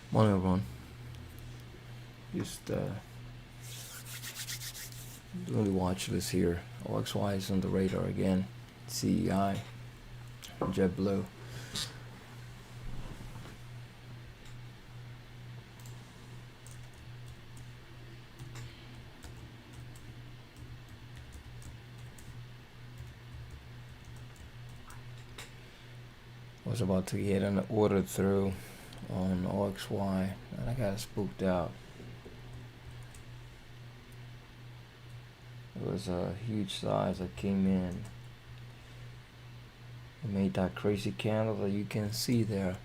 Morning, everyone. Just doing the watch list here. OXY is on the radar again. CEI, JetBlue. Was about to get an order through on OXY, and I got spooked out. It was a huge size that came in. It made that crazy candle that you can see there.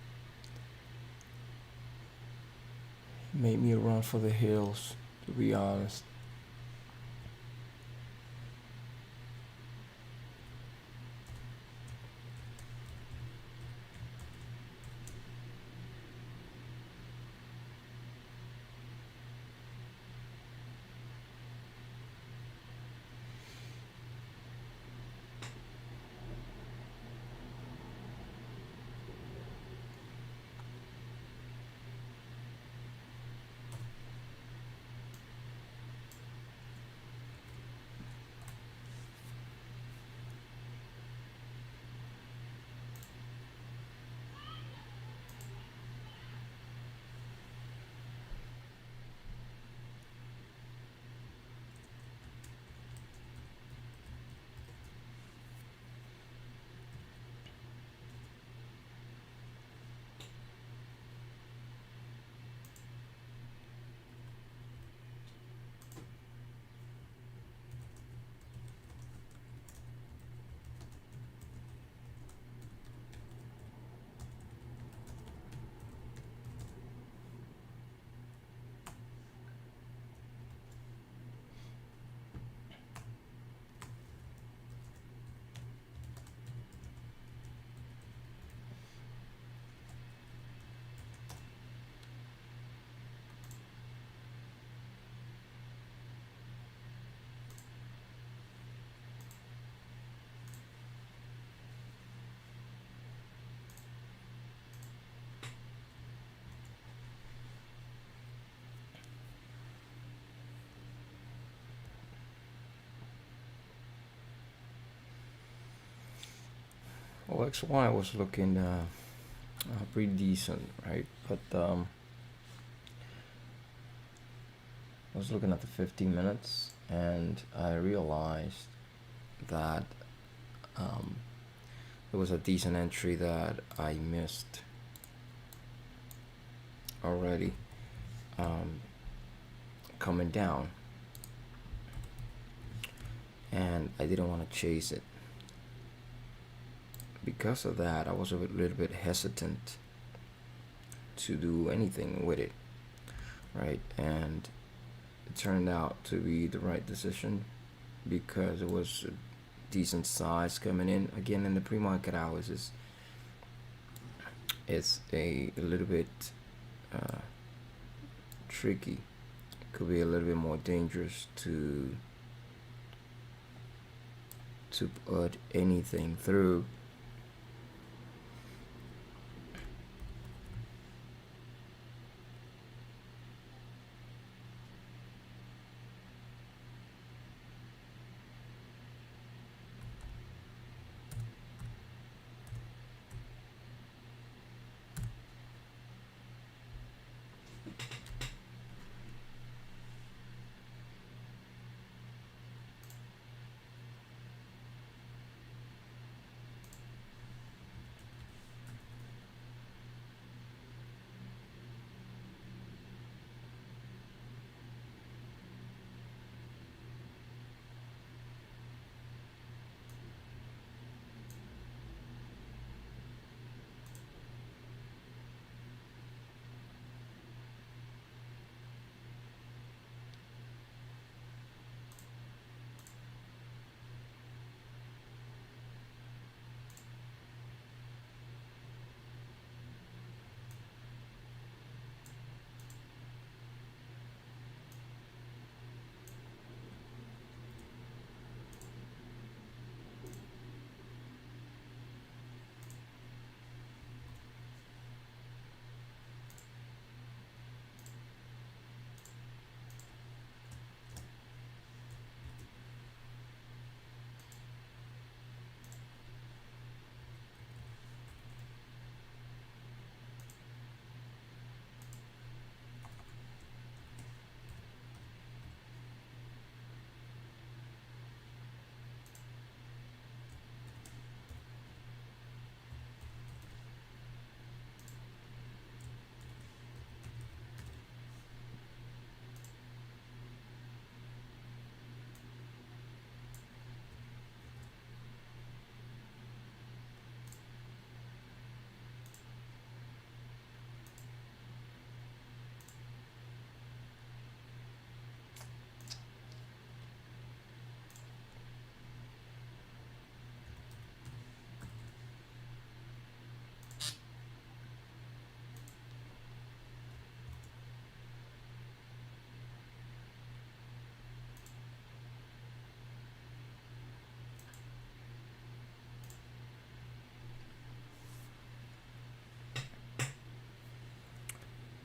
It made me run for the hills, to be honest. OXY was looking pretty decent, right? But I was looking at the 15 minutes and I realized that there was a decent entry that I missed already coming down, and I didn't want to chase it. Because of that, I was a little bit hesitant to do anything with it, right? And it turned out to be the right decision because it was a decent size coming in. Again, in the pre-market hours, it's a little bit tricky. It could be a little bit more dangerous to put anything through.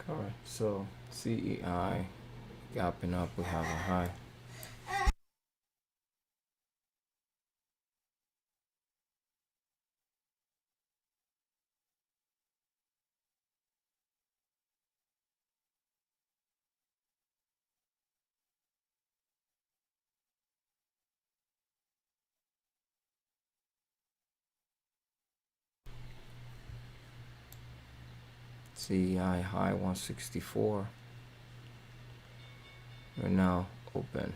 All right, so CEI gapping up, we have a high. CEI high 164. We're now open.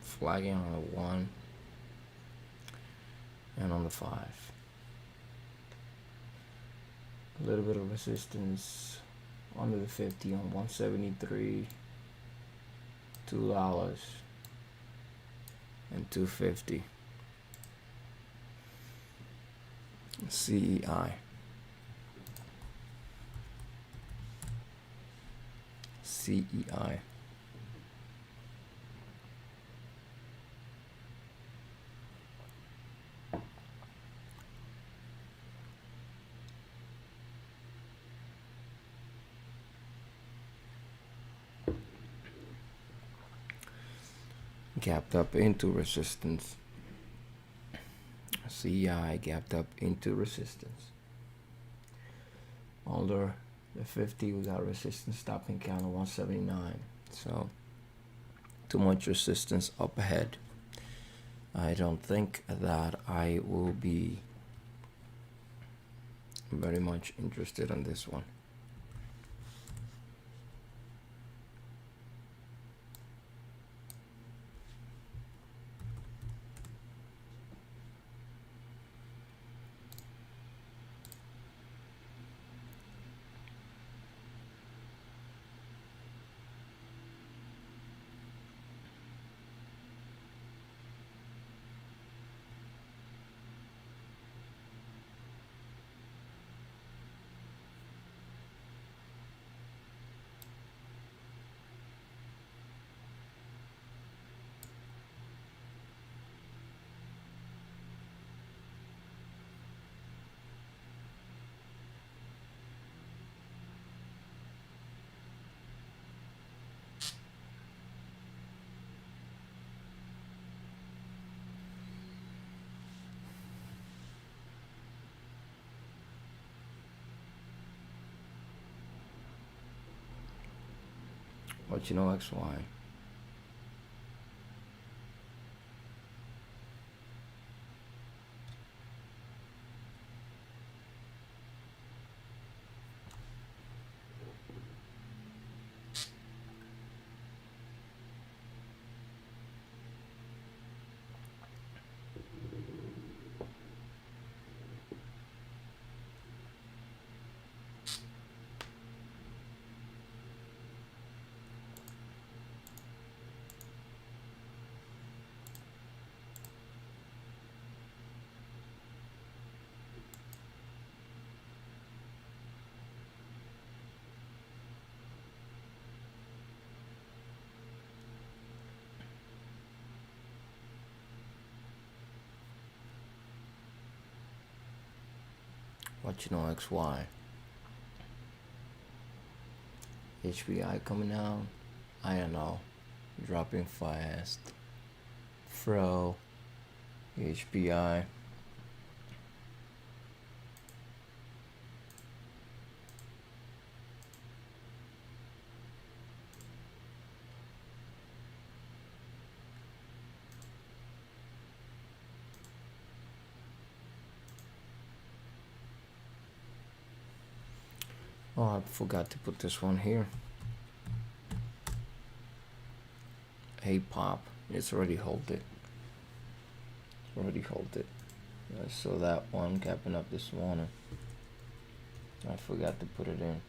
Flagging on the 1 and on the 5. A little bit of resistance under the 50 on 173, $2 and 250. CEI. CEI. Gapped up into resistance. CEI gapped up into resistance. Under the 50, we got resistance stopping count of 179. So too much resistance up ahead. I don't think that I will be very much interested in this one. But you know XY. What you know XY. HBI coming out. I don't know. Dropping fast. Fro. HBI. Oh, I forgot to put this one here. Hey pop, it's already halted. Already halted. I saw that one capping up this morning. I forgot to put it in.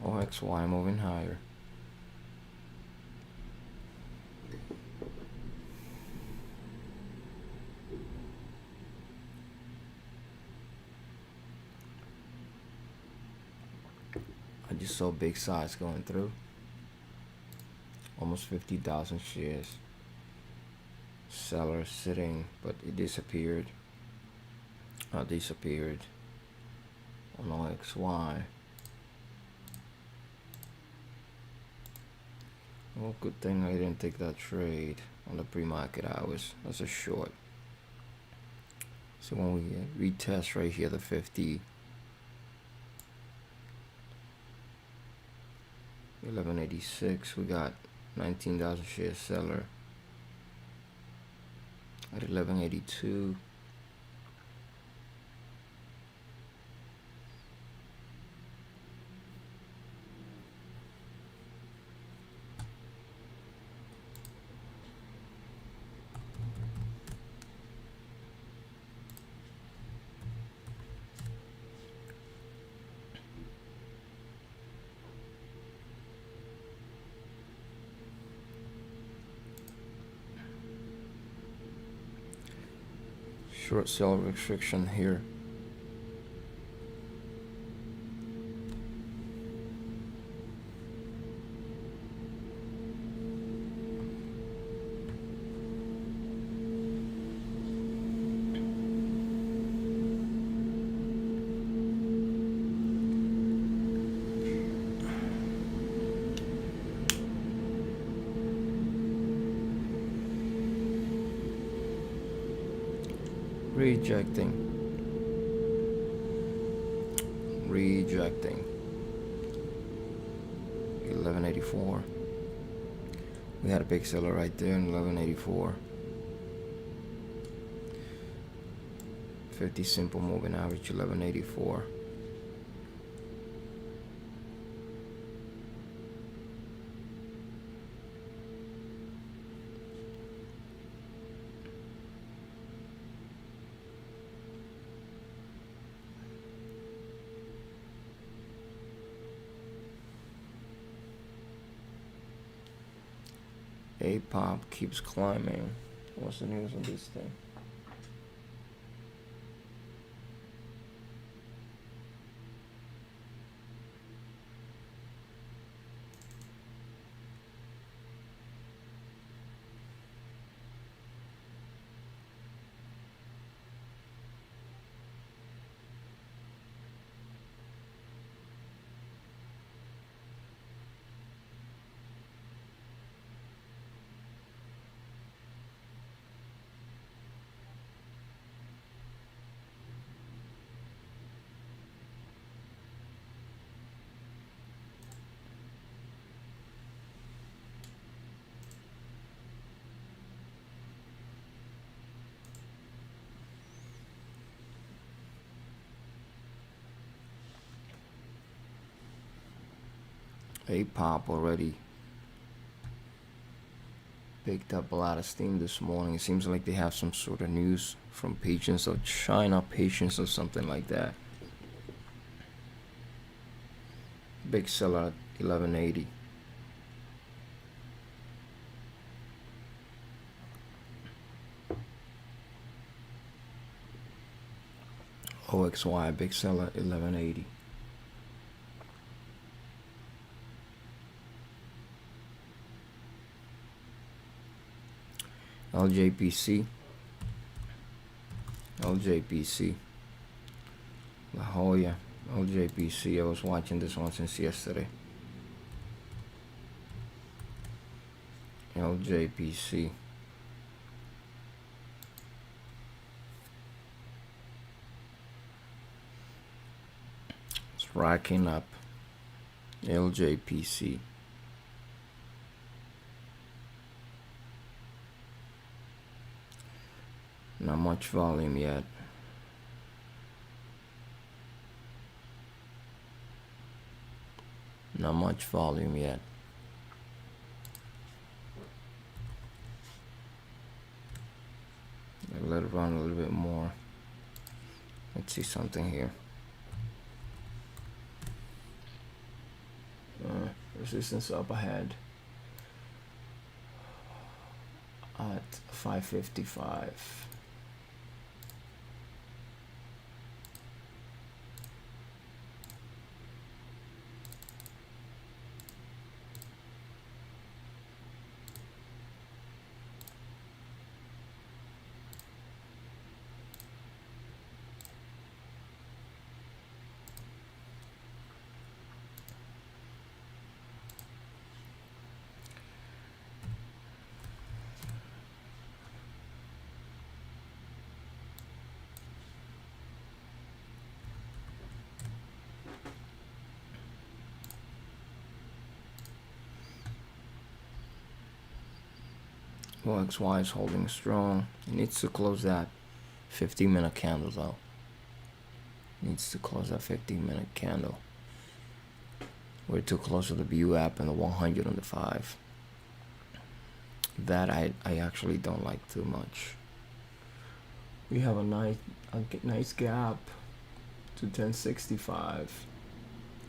OXY moving higher. I just saw big size going through. Almost 50,000 shares. Seller sitting, but it disappeared. Disappeared on OXY. Well, good thing I didn't take that trade on the pre-market hours. That's a short. So when we retest right here the 50, 1186, we got 19,000 shares seller at 1182. Short sell restriction here. Rejecting. 1184. We had a big seller right there in 1184. 50 simple moving average 1184. A-pop keeps climbing. What's the news on this thing? A-pop already picked up a lot of steam this morning. It seems like they have some sort of news from Patience of China, Patience or something like that. Big seller at 1180. OXY, big seller 1180. LJPC, La Jolla, LJPC. I was watching this one since yesterday. LJPC. It's racking up. LJPC. Not much volume yet. Not much volume yet. Let it run a little bit more. Let's see something here. resistance up ahead at 555. OXY is holding strong. It needs to close that 15-minute candle though. Needs to close that 15-minute candle. We're too close to the view app and the 100 on the 5. That I actually don't like too much. We have a nice gap to 1065,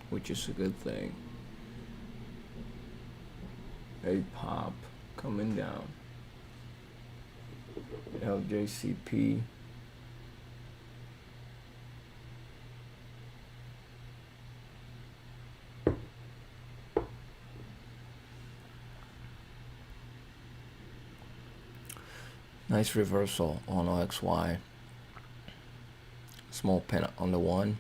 which is a good thing. A pop coming down. LJCP. Nice reversal on OXY. Small pen on the 1.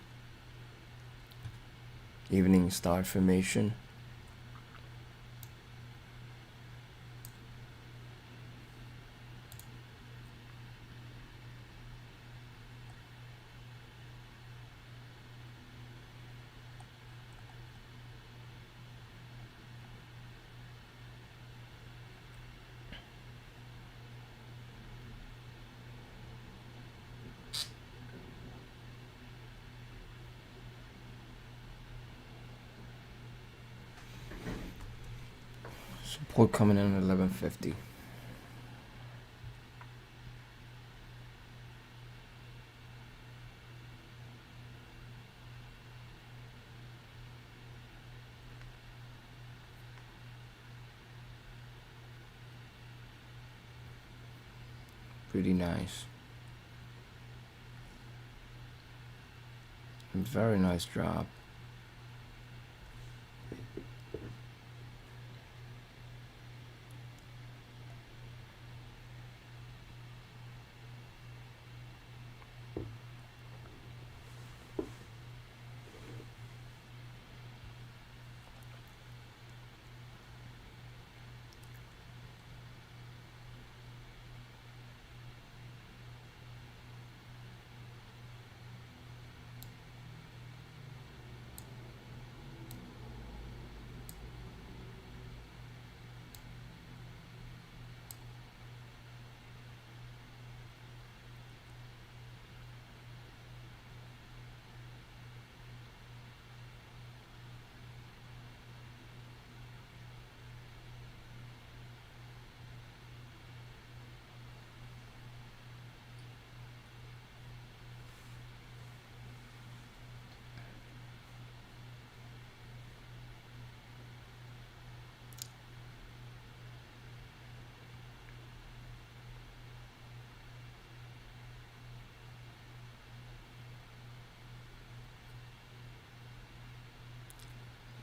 Evening star formation. Support coming in at 1150. Pretty nice. Very nice drop.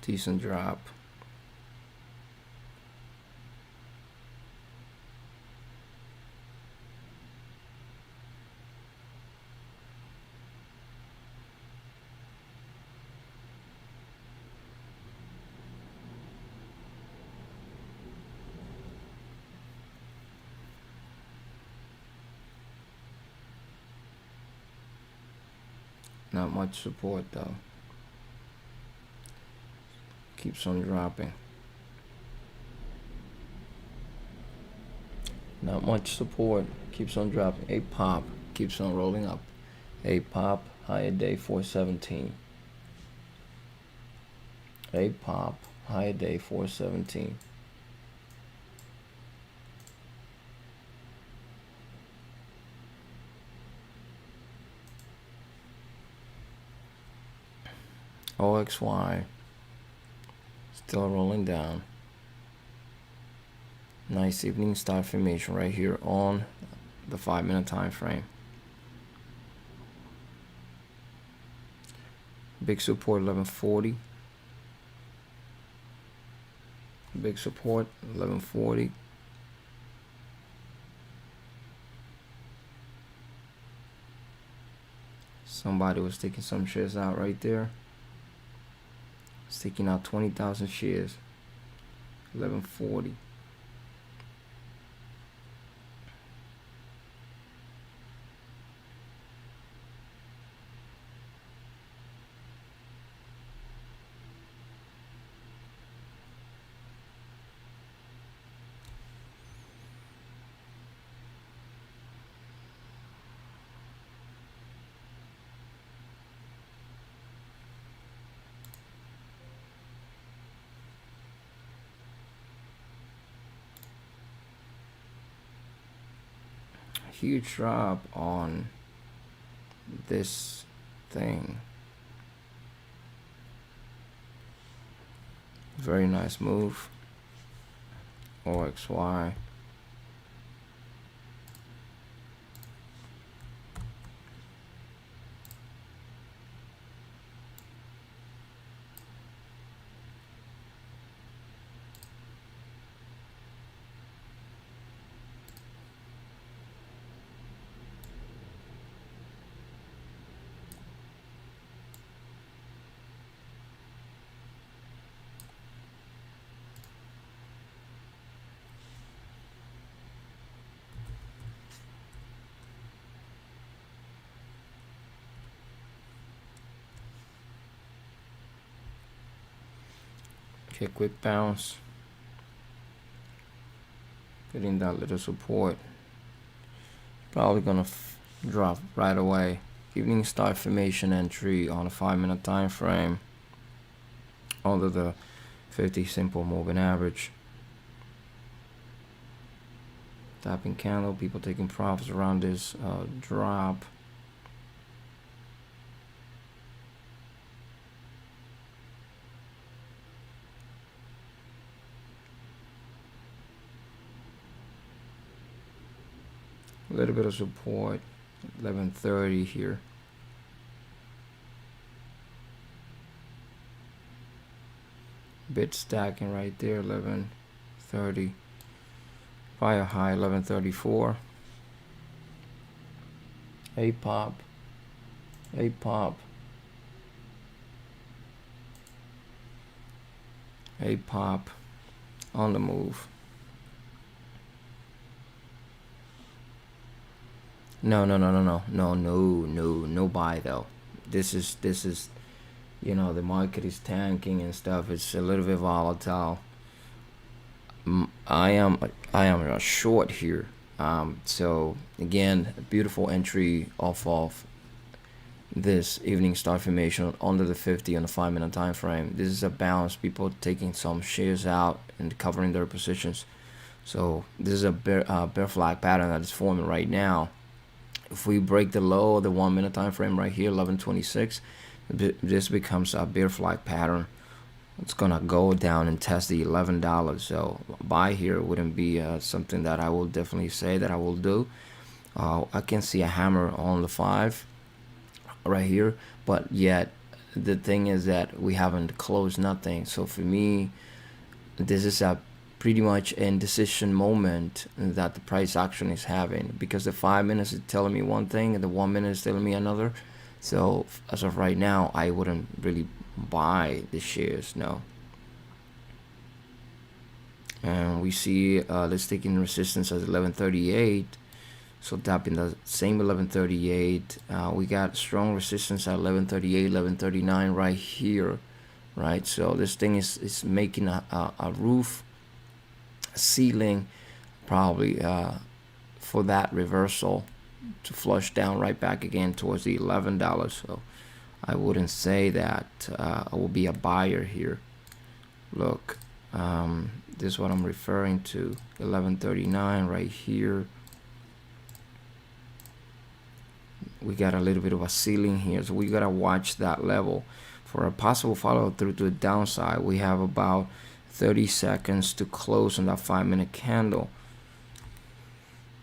Decent drop. Not much support though. Keeps on dropping. Not much support. Keeps on dropping. A pop. Keeps on rolling up. A pop. Higher day 417. A pop. Higher day 417. OXY. Still rolling down. Nice evening star formation right here on the 5-minute time frame. Big support 1140. Big support 1140. Somebody was taking some shares out right there. It's taking out 20,000 shares. 1140. Huge drop on this thing. Very nice move. OXY. Okay, quick bounce. Getting that little support. Probably gonna drop right away. Evening star formation entry on a 5-minute time frame under the 50 simple moving average. Tapping candle, people taking profits around this drop. A little bit of support, 1130 here. Bit stacking right there, 1130. Fire high, 1134. A pop. A pop. A pop on the move. No buy though. This is you know, the market is tanking and stuff. It's a little bit volatile. I am a short here. So again, a beautiful entry off of this evening star formation under the 50 on the 5-minute time frame. This is a bounce. People taking some shares out and covering their positions. So this is a bear flag pattern that is forming right now. If we break the low of the 1-minute time frame right here, 1126, this becomes a bear flag pattern. It's gonna go down and test the $11. So buy here wouldn't be something that I will definitely say that I will do. I can see a hammer on the 5 right here, but yet the thing is that we haven't closed nothing. So for me, this is a pretty much indecision moment that the price action is having, because the 5 minutes is telling me one thing and the 1 minute is telling me another. So as of right now, I wouldn't really buy the shares, no. And we see let's take in resistance as 1138. So tapping the same 1138. We got strong resistance at 1138, 1139 right here, right? So this thing is making a roof ceiling probably for that reversal to flush down right back again towards the $11. So I wouldn't say that I will be a buyer here. Look, this is what I'm referring to, 1139 right here. We got a little bit of a ceiling here, so we gotta watch that level For a possible follow through to the downside, we have about 30 seconds to close on that 5-minute candle.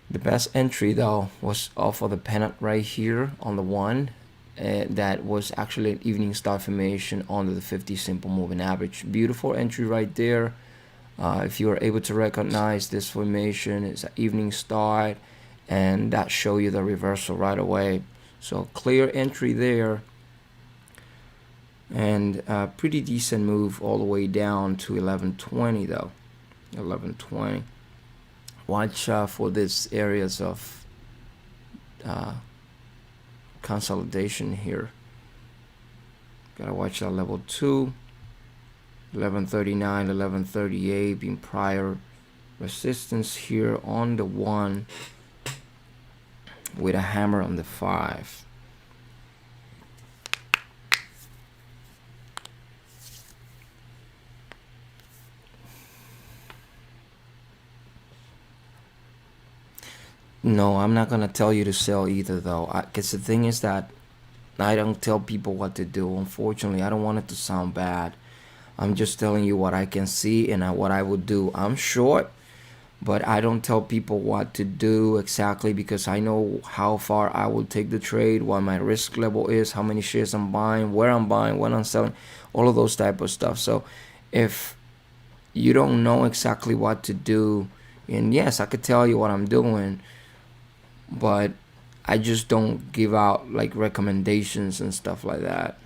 The best entry though was off of the pennant right here on the one. That was actually an evening star formation under the 50 simple moving average. Beautiful entry right there. If you are able to recognize this formation, it's an evening star, and that show you the reversal right away. So clear entry there, and pretty decent move all the way down to 1120 though. 1120. Watch for these areas of consolidation here. Gotta watch that level 2, 1139, 1138 being prior resistance here on the 1 with a hammer on the 5. No, I'm not gonna tell you to sell either though, because the thing is that I don't tell people what to do. Unfortunately, I don't want it to sound bad. I'm just telling you what I can see and what I would do. I'm short, but I don't tell people what to do exactly, because I know how far I will take the trade, what my risk level is, how many shares I'm buying, where I'm buying, when I'm selling, all of those type of stuff. So if you don't know exactly what to do, and yes, I could tell you what I'm doing, but I just don't give out like recommendations and stuff like that.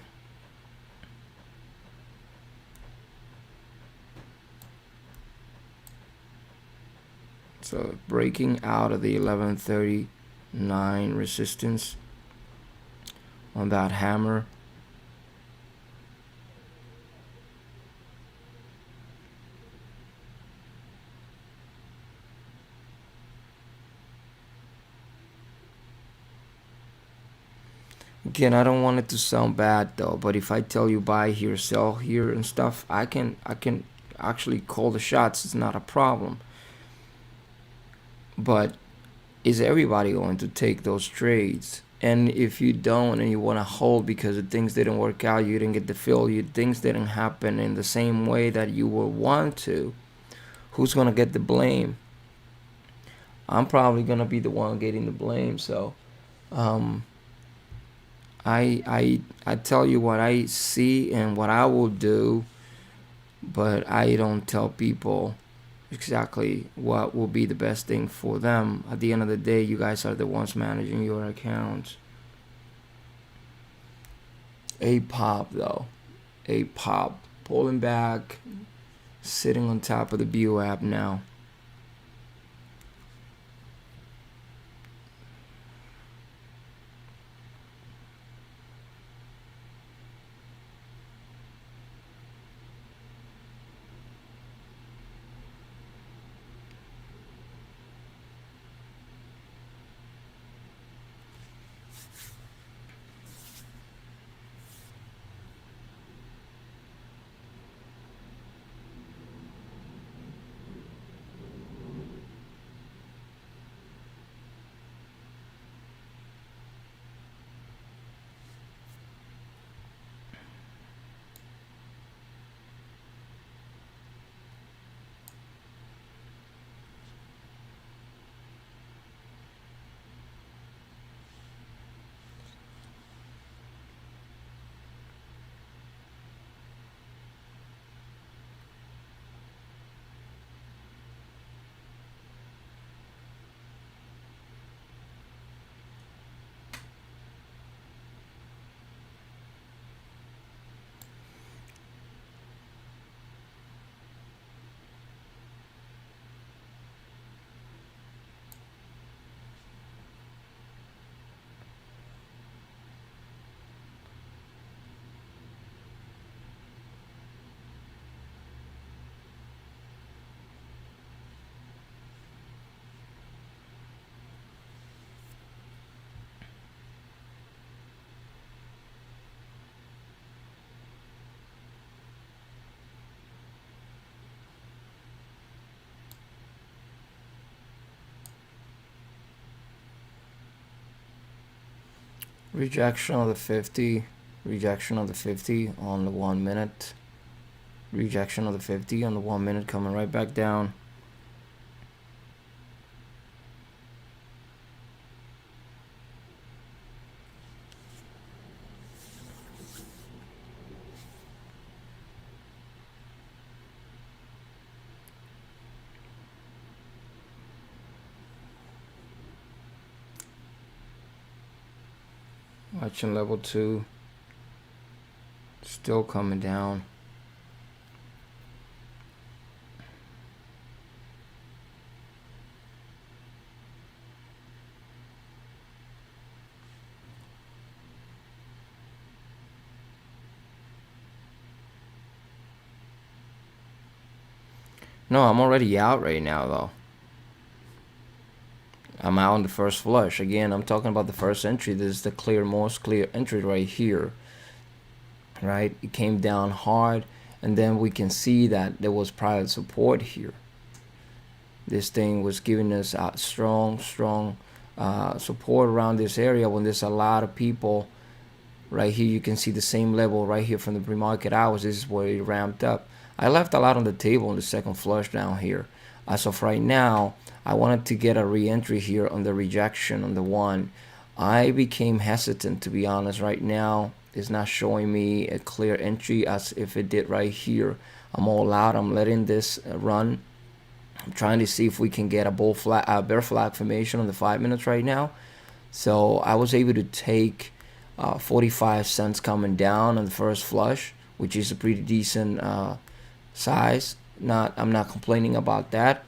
So breaking out of the 1139 resistance on that hammer. Again, I don't want it to sound bad though, but if I tell you buy here, sell here and stuff, I can actually call the shots. It's not a problem. But is everybody going to take those trades? And if you don't, and you want to hold because the things didn't work out, you didn't get the fill, things didn't happen in the same way that you would want to, who's going to get the blame? I'm probably going to be the one getting the blame. So I tell you what I see and what I will do, but I don't tell people exactly what will be the best thing for them. At the end of the day, you guys are the ones managing your accounts. A pop though, a pop pulling back, sitting on top of the BOAP now. Rejection of the 50. rejection of the 50 on the 1 minute, rejection of the 50 on the 1 minute, coming right back down. Watching level 2, still coming down. No, I'm already out right now though. I'm out on the first flush. Again, I'm talking about the first entry. This is the most clear entry right here. Right? It came down hard, and then we can see that there was prior support here. This thing was giving us strong support around this area when there's a lot of people. Right here, you can see the same level right here from the pre-market hours. This is where it ramped up. I left a lot on the table in the second flush down here. As of right now, I wanted to get a re-entry here on the rejection on the 1. I became hesitant, to be honest. Right now, it's not showing me a clear entry as if it did right here. I'm all out. I'm letting this run. I'm trying to see if we can get a bear flag formation on the 5 minutes right now. So I was able to take 45 cents coming down on the first flush, which is a pretty decent size. I'm not complaining about that.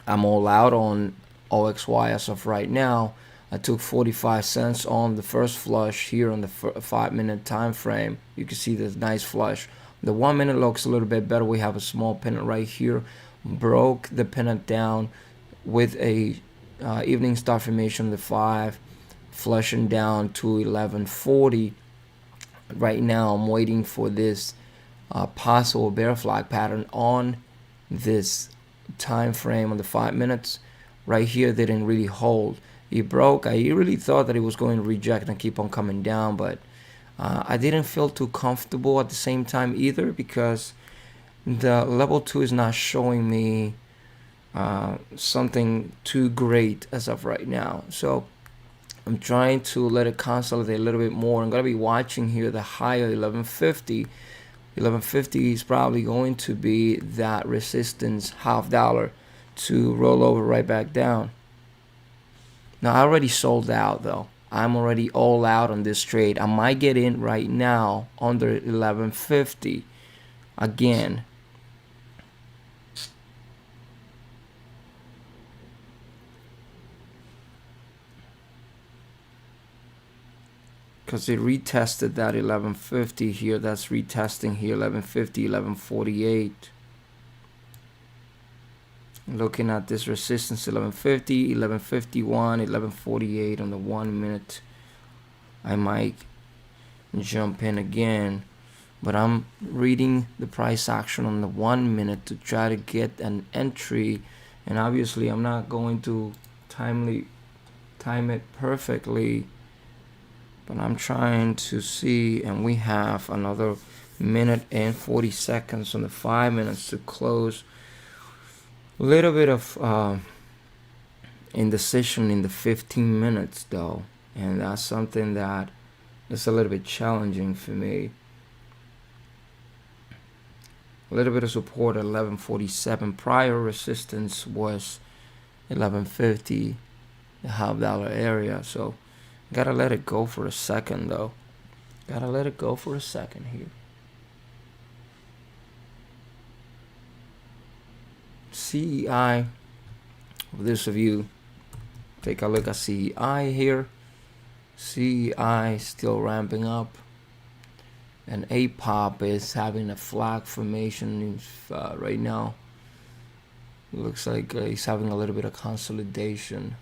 I'm all out on OXY as of right now. I took 45 cents on the first flush here on the 5 minute time frame. You can see this nice flush. The 1 minute looks a little bit better. We have a small pennant right here. Broke the pennant down with a evening star formation of the 5, flushing down to 1140. Right now I'm waiting for this possible bear flag pattern on this time frame on the 5 minutes. Right here they didn't really hold. It broke. I really thought that it was going to reject and keep on coming down, but I didn't feel too comfortable at the same time either, because the level 2 is not showing me something too great as of right now. So I'm trying to let it consolidate a little bit more. I'm going to be watching here the higher 1150. 1150 is probably going to be that resistance $0.50 to roll over right back down. Now I already sold out though. I'm already all out on this trade. I might get in right now under 1150 again. Because it retested that 1150 here. That's retesting here 1150, 1148. Looking at this resistance 1150, 1151, 1148 on the 1 minute. I might jump in again, but I'm reading the price action on the 1 minute to try to get an entry, and obviously I'm not going to time it perfectly, but I'm trying to see. And we have another minute and 40 seconds on the 5 minutes to close. A little bit of indecision in the 15 minutes though, and that's something that is a little bit challenging for me. A little bit of support at 1147. Prior resistance was 1150, the $0.50 area. So gotta let it go for a second though. Gotta let it go for a second here. CEI, for this of you, take a look at CEI here. CEI still ramping up, and APOP is having a flag formation right now. It looks like he's having a little bit of consolidation.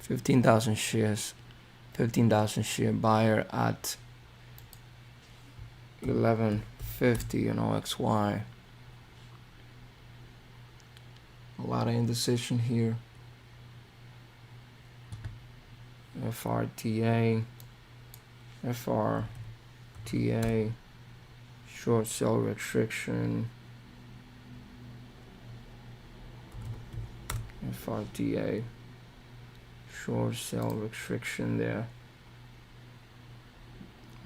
15,000 shares, 15,000 share buyer at 1150 on OXY. A lot of indecision here. FRTA, FRTA, short sell restriction, FRTA, short sell restriction there.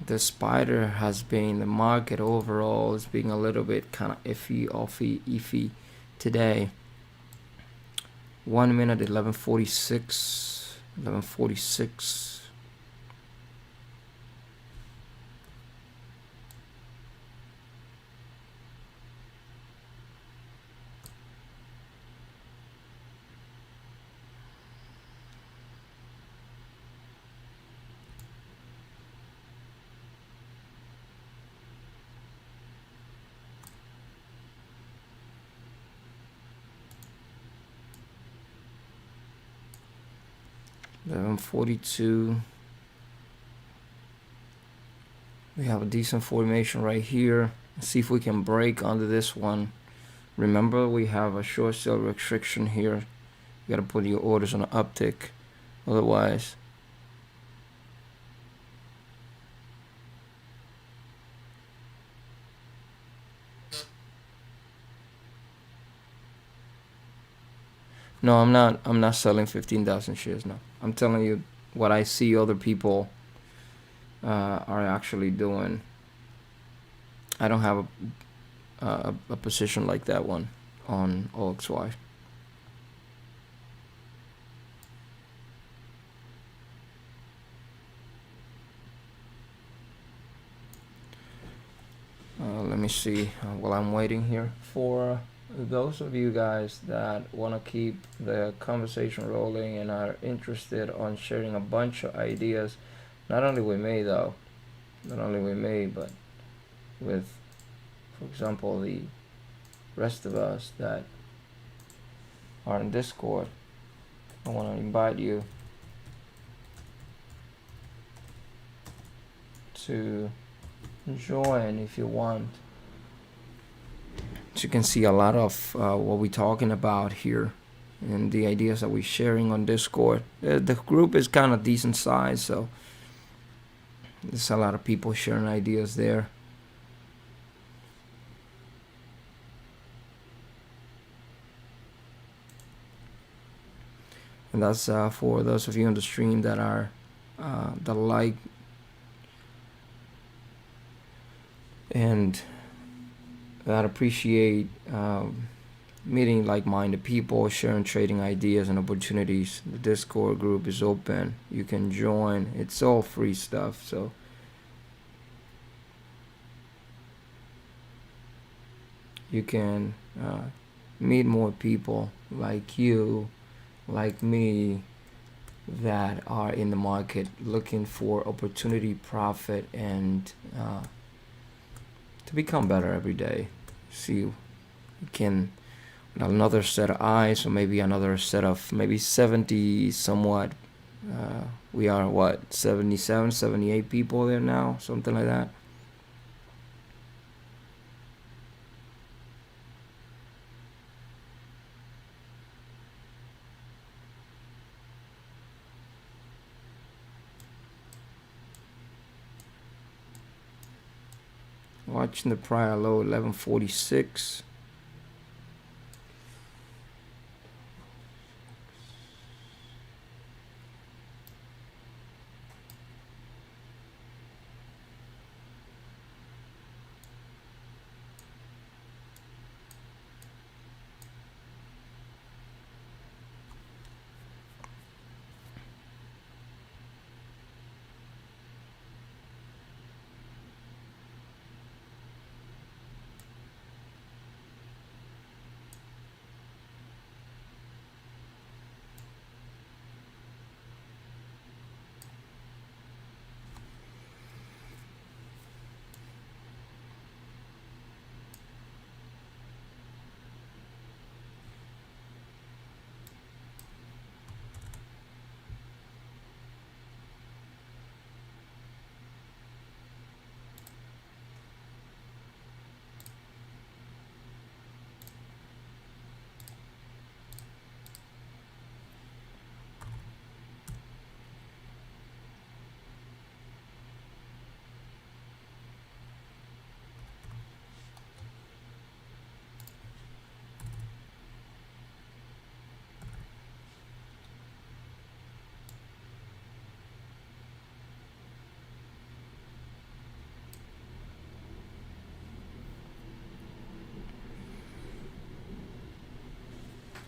The spider has been, the market overall is being a little bit kind of iffy today. 1 minute 11:46, 11:46. $11.42. We have a decent formation right here. Let's see if we can break under this one. Remember, we have a short sell restriction here. You gotta put your orders on an uptick, otherwise no, I'm not selling 15,000 shares now. I'm telling you what I see other people are actually doing. I don't have a position like that one on OXY. Let me see while I'm waiting here. For those of you guys that want to keep the conversation rolling and are interested on sharing a bunch of ideas, not only with me though, not only with me, but with, for example, the rest of us that are in Discord, I want to invite you to join if you want. So you can see a lot of what we're talking about here and the ideas that we're sharing on Discord. The group is kind of decent size, so there's a lot of people sharing ideas there. And that's for those of you on the stream that are that like and that appreciate meeting like-minded people, sharing trading ideas and opportunities. The Discord group is open. You can join. It's all free stuff. So you can meet more people like you, like me, that are in the market looking for opportunity, profit, and to become better every day. See, you can another set of eyes, or maybe another set of maybe 70 somewhat. We are what, 77, 78 people there now, something like that. Watching the prior low, 1146.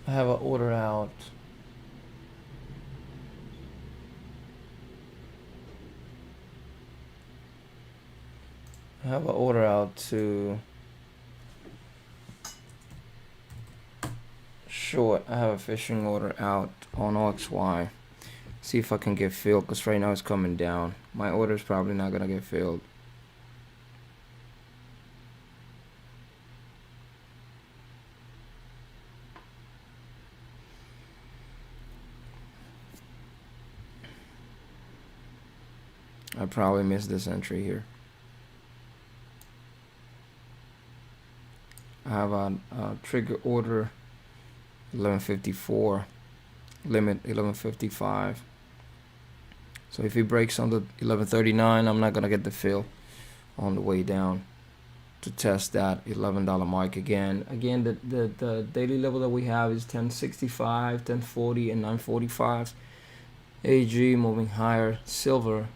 I have an order out. I have an order out to short. I have a fishing order out on OXY. See if I can get filled, because right now it's coming down. My order is probably not gonna get filled. I probably missed this entry here. I have a trigger order 1154, limit 1155. So if he breaks under 1139, I'm not gonna get the fill on the way down to test that $11 mark again. Again, the daily level that we have is 1065, 1040, and 945. AG moving higher. Silver,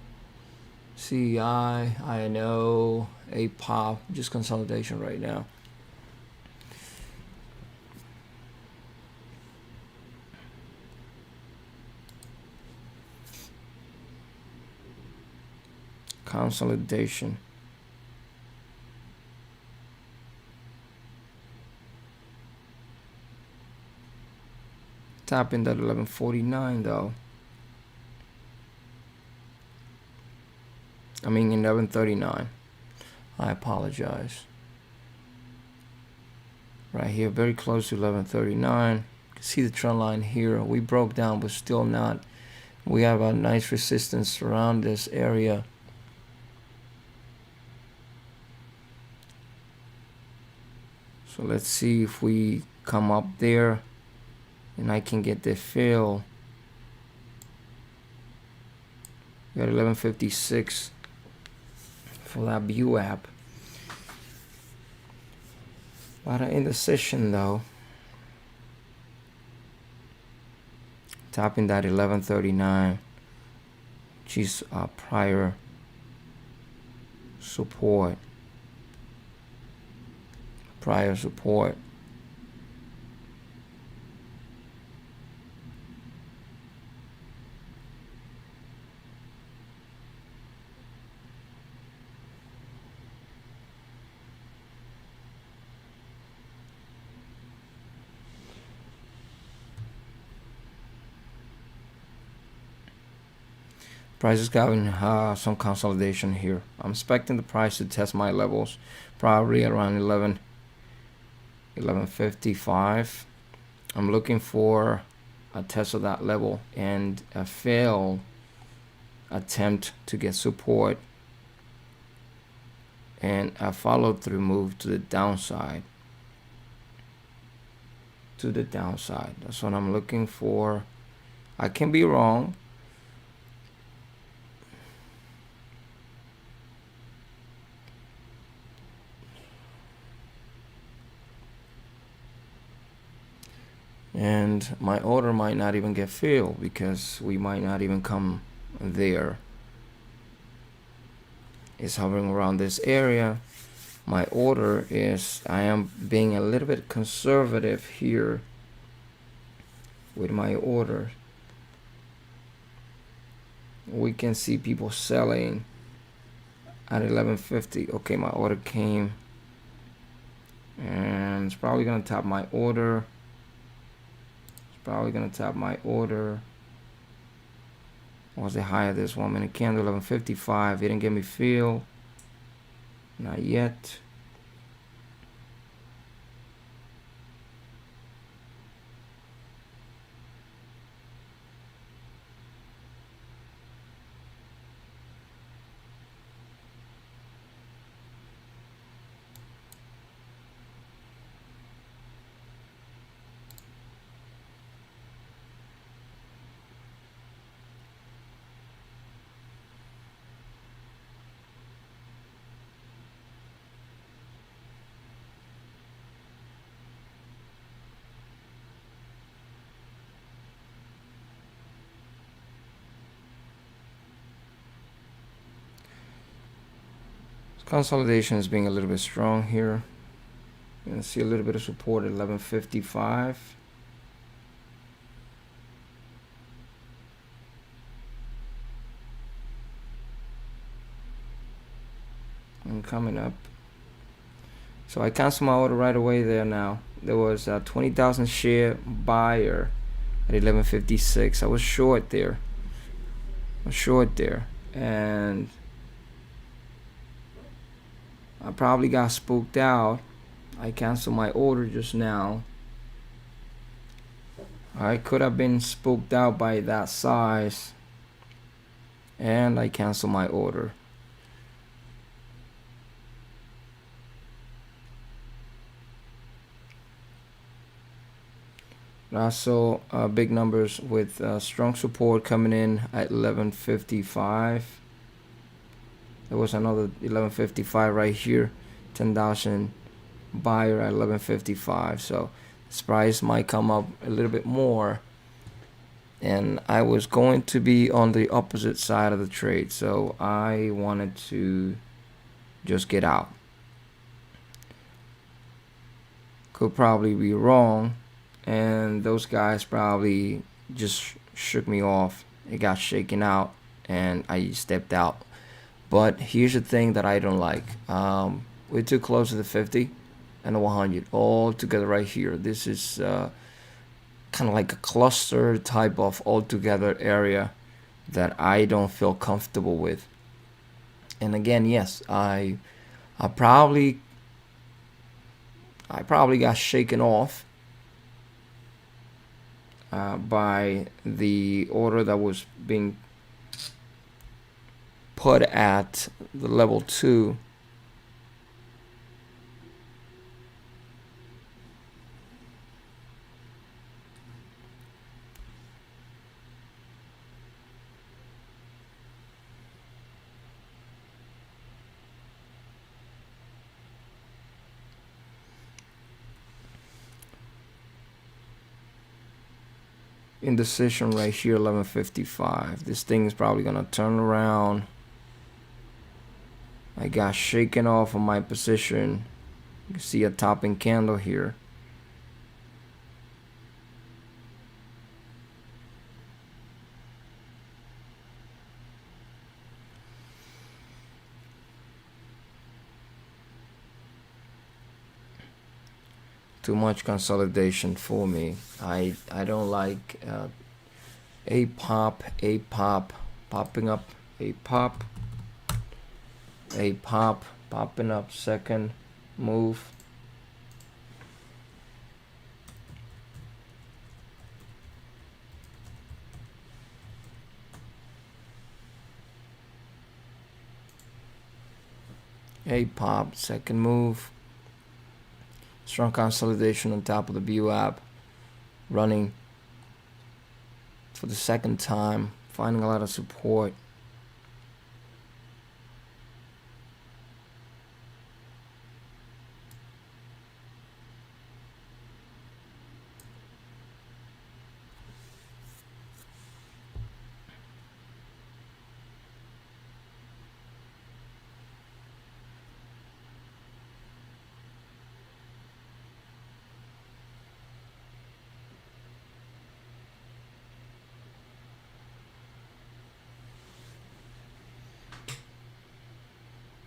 CEI, INO, APOP, just consolidation right now. Consolidation. Tapping that 1149 though. I mean 1139. I apologize. Right here, very close to 1139. You can see the trend line here. We broke down, but still not. We have a nice resistance around this area. So let's see if we come up there and I can get the fill. We got 1156 for that view app. A lot of indecision though. Tapping that 1139, which is prior support. Prior support. Price is having some consolidation here. I'm expecting the price to test my levels, probably around 1155. I'm looking for a test of that level and a failed attempt to get support and a follow-through move to the downside. That's what I'm looking for. I can be wrong. And my order might not even get filled because we might not even come there. It's hovering around this area. My order is, I am being a little bit conservative here with my order. We can see people selling at 1150. Okay, my order came and it's probably gonna top my order. Probably gonna tap my order. What was the high of this 1 minute candle? 1155. It didn't give me fill. Not yet. Consolidation is being a little bit strong here. You can see a little bit of support at 1155. coming up. So I cancel my order right away there now. There was a 20,000 share buyer at 11.56. I was short there. And I probably got spooked out. I canceled my order just now. I could have been spooked out by that size, and I canceled my order. Also, big numbers with strong support coming in at 11.55. There was another 11.55 right here. 10,000 buyer at 11.55. So this price might come up a little bit more. And I was going to be on the opposite side of the trade, so I wanted to just get out. Could probably be wrong, and those guys probably just shook me off. It got shaken out, and I stepped out. But here's the thing that I don't like. We're too close to the 50 and the 100 all together right here. This is kind of like a cluster type of altogether area that I don't feel comfortable with. And again, yes, I probably got shaken off by the order that was being put at the level 2. Indecision right here, 11.55. This thing is probably gonna turn around. I got shaken off of my position. You can see a topping candle here. Too much consolidation for me. I don't like a pop, popping up, a pop, popping up, second move. A pop, second move. Strong consolidation on top of the VWAP, running for the second time, finding a lot of support.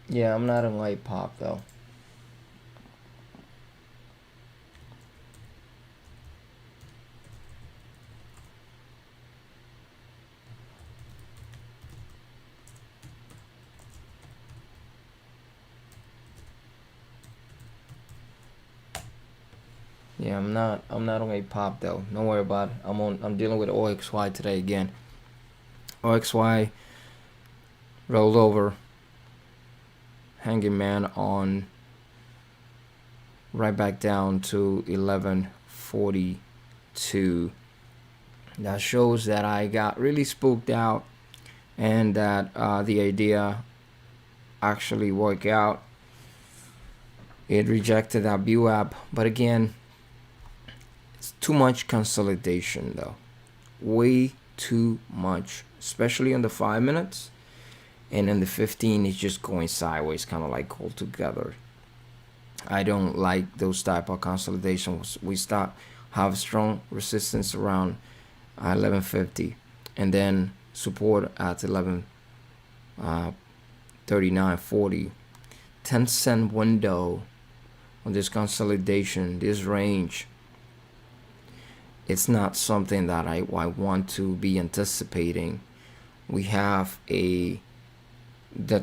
Yeah, I'm not in light pop though. Yeah, I'm not on a pop though. Don't worry about it. I'm dealing with OXY today again. OXY rolled over. Hanging man on right back down to 11.42. That shows that I got really spooked out and that the idea actually worked out. It rejected that VWAP, but again, it's too much consolidation though. Way too much, especially in the 5 minutes. And in the 15, it's just going sideways, kind of like all together. I don't like those type of consolidations. We have strong resistance around 11.50, and then support at 11.39.40. 10-cent window on this consolidation, this range, it's not something that I want to be anticipating. We have the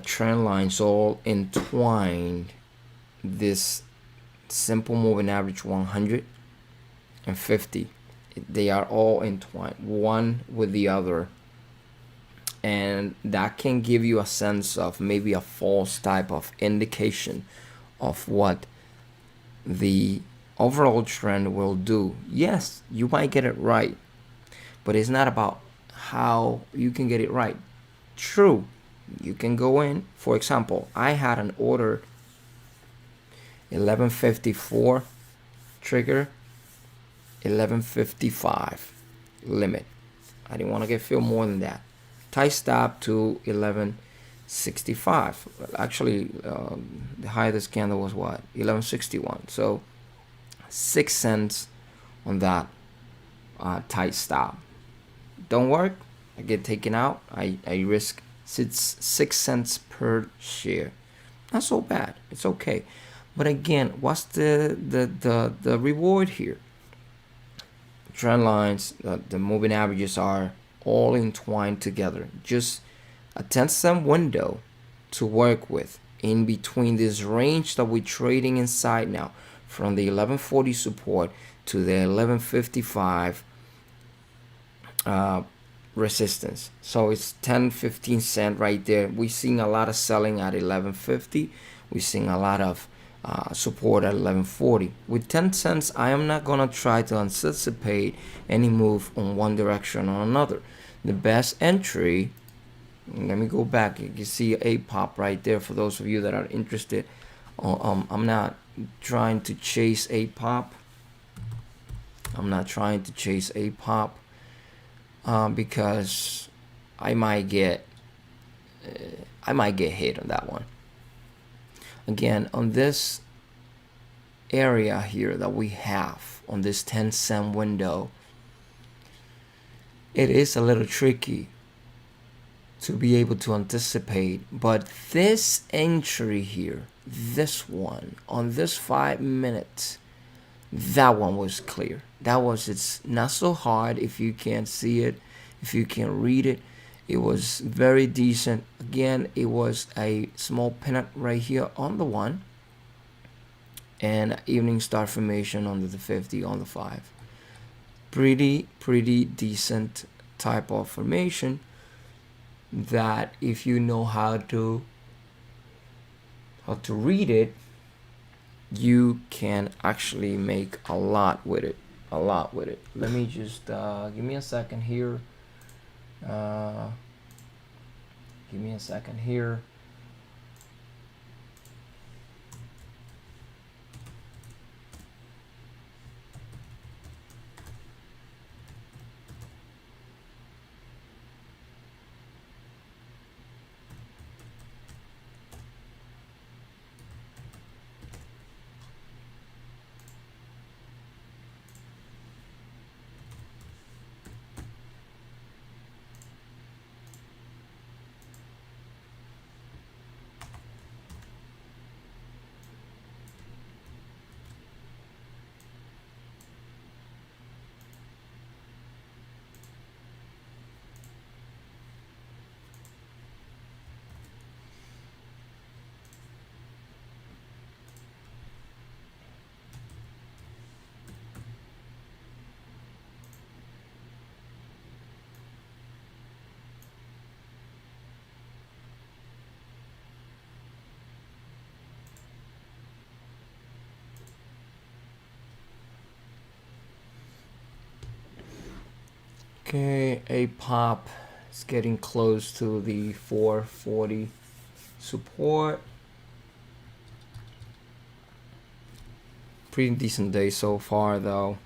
trend lines all entwined. This simple moving average 150, they are all entwined, one with the other, and that can give you a sense of maybe a false type of indication of what the overall trend will do. Yes, you might get it right, but it's not about how you can get it right. True, you can go in, for example, I had an order 1154 trigger, 1155 limit. I didn't want to get filled more than that. Tight stop to 1165. Actually, the high of this candle was what? 1161. So 6 cents on that tight stop. Don't work. I get taken out. I risk 6 cents per share. Not so bad. It's okay. But again, what's the reward here? Trend lines, the moving averages are all entwined together. Just a 10-cent window to work with in between this range that we're trading inside now, from the 1140 support to the 1155 resistance. So it's 10-15 cent right there. We're seeing a lot of selling at 1150. We're seeing a lot of support at 1140. With 10 cents, I am not gonna try to anticipate any move on one direction or another. The best entry, let me go back, you can see a pop right there for those of you that are interested. I'm not trying to chase a pop. I'm not trying to chase a pop because I might get hit on that one. Again, on this area here that we have on this 10-cent window, it is a little tricky to be able to anticipate, but this entry here, this one on this 5 minutes, that one was clear. It's not so hard if you can't see it, if you can read it. It was very decent. Again, it was a small pennant right here on the 1 and evening star formation under the 50 on the 5. Pretty decent type of formation that if you know how to read it, you can actually make a lot with it. Let me just give me a second here. Give me a second here. Okay, a pop is getting close to the 440 support. Pretty decent day so far though.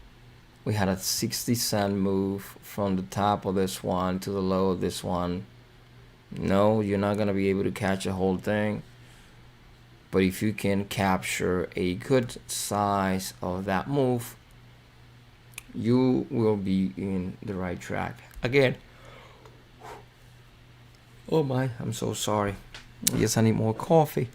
We had a 60-cent move from the top of this one to the low of this one. No, you're not gonna be able to catch the whole thing, but if you can capture a good size of that move, you will be in the right track. Again, oh my, I'm so sorry. I guess I need more coffee.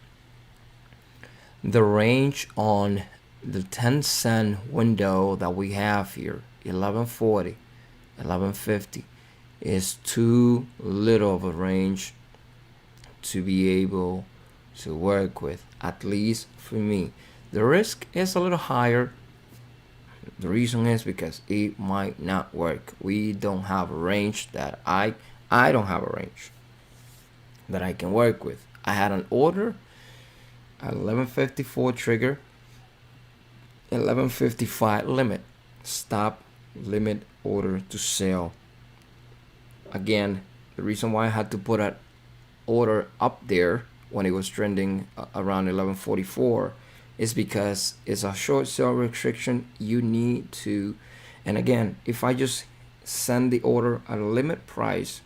the range on the 10-cent window that we have here, 1140, 1150, is too little of a range to be able to work with, at least for me. The risk is a little higher. The reason is because it might not work. We don't have a range that I don't have a range that I can work with. I had an order at 1154 trigger, 1155 limit, stop, limit, order to sell. Again, the reason why I had to put an order up there when it was trending around 1144 is because it's a short sale restriction. You need to, and again, if I just send the order at a limit price,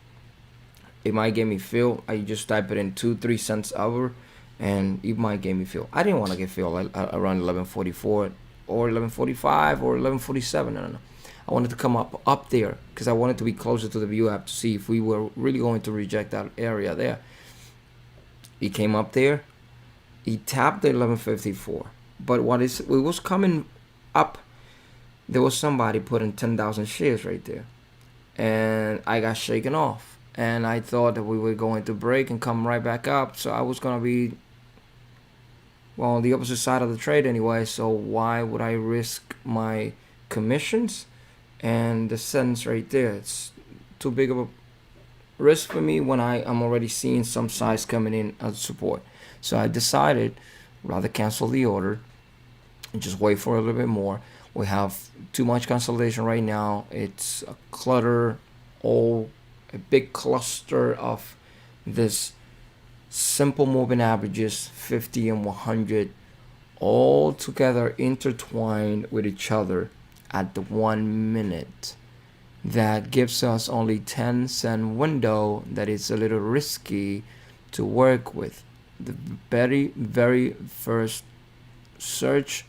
it might get me filled. I just type it in 2-3 cents over, and it might get me filled. I didn't want to get filled around 1144 or 1145 or 1147. No. I wanted to come up there because I wanted to be closer to the view app to see if we were really going to reject that area there. He came up there. He tapped the 1154, but it was coming up. There was somebody putting 10,000 shares right there, and I got shaken off. And I thought that we were going to break and come right back up. So I was going to be, well, on the opposite side of the trade anyway. So why would I risk my commissions and the cents right there? It's too big of a risk for me when I am already seeing some size coming in as support. So I decided rather cancel the order and just wait for a little bit more. We have too much consolidation right now. It's a clutter, a big cluster of this simple moving averages, 50 and 100, all together intertwined with each other at the 1 minute. That gives us only 10-cent window that is a little risky to work with. The very first search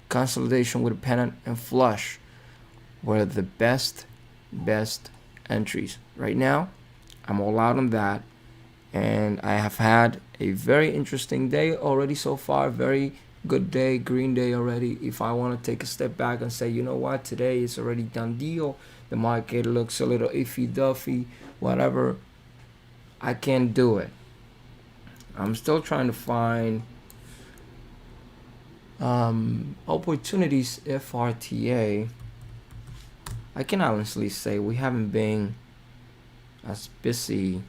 consolidation with a pennant and flush were the best entries. Right now, I'm all out on that, and I have had a very interesting day already so far. Very good day, green day already. If I want to take a step back and say, you know what, today is already done deal. The market looks a little iffy duffy, whatever. I can't do it. I'm still trying to find opportunities. FRTA. I can honestly say we haven't been as busy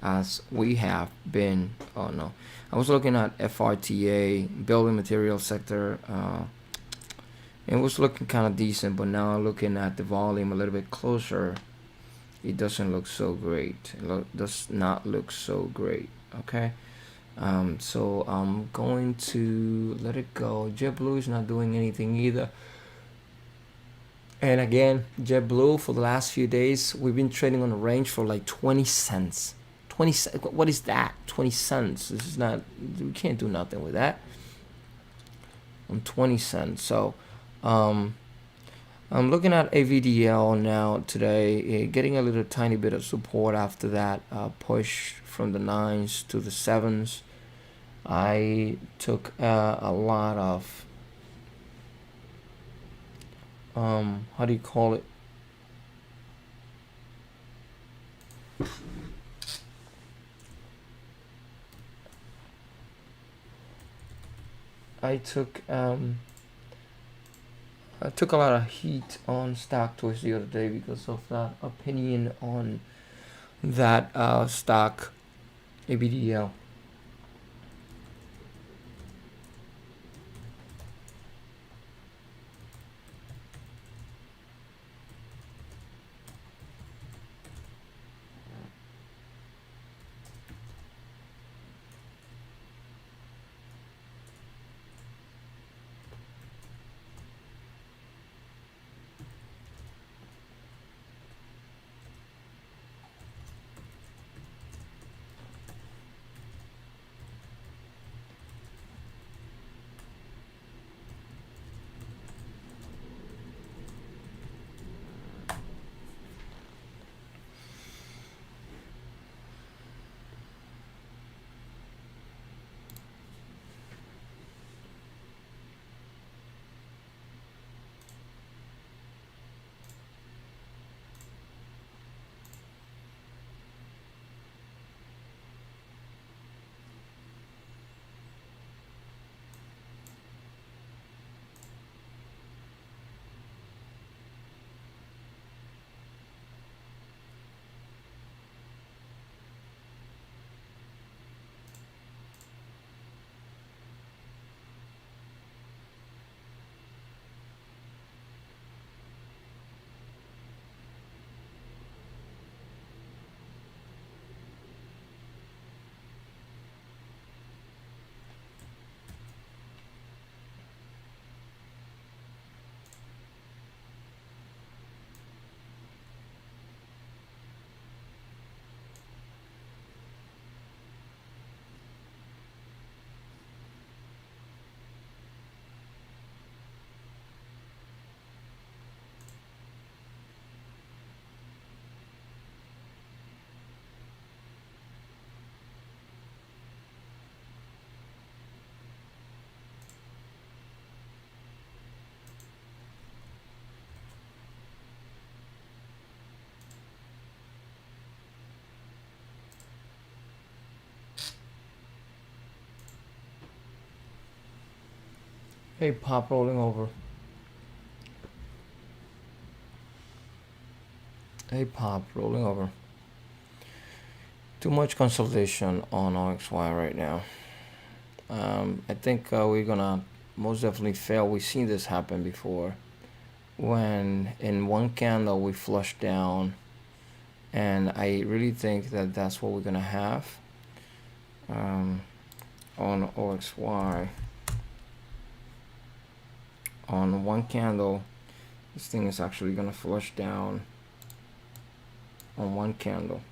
as we have been. Oh no, I was looking at FRTA, building material sector. It was looking kind of decent, but now looking at the volume a little bit closer, it doesn't look so great. It does not look so great. Okay. So I'm going to let it go. JetBlue is not doing anything either. And again, JetBlue for the last few days, we've been trading on a range for like 20 cents. 20 cents. What is that? 20 cents. This is not, we can't do nothing with that. On 20 cents. So, I'm looking at AVDL now today, getting a little tiny bit of support after that push from the 9s to the 7s. I took a lot of how do you call it? I took a lot of heat on stock towards the other day because of that opinion on that stock, ABDL. Hey, pop rolling over. Hey, pop rolling over. Too much consolidation on OXY right now. I think we're gonna most definitely fail. We've seen this happen before. When in one candle we flush down, and I really think that that's what we're gonna have on OXY. On one candle, this thing is actually gonna flush down on one candle.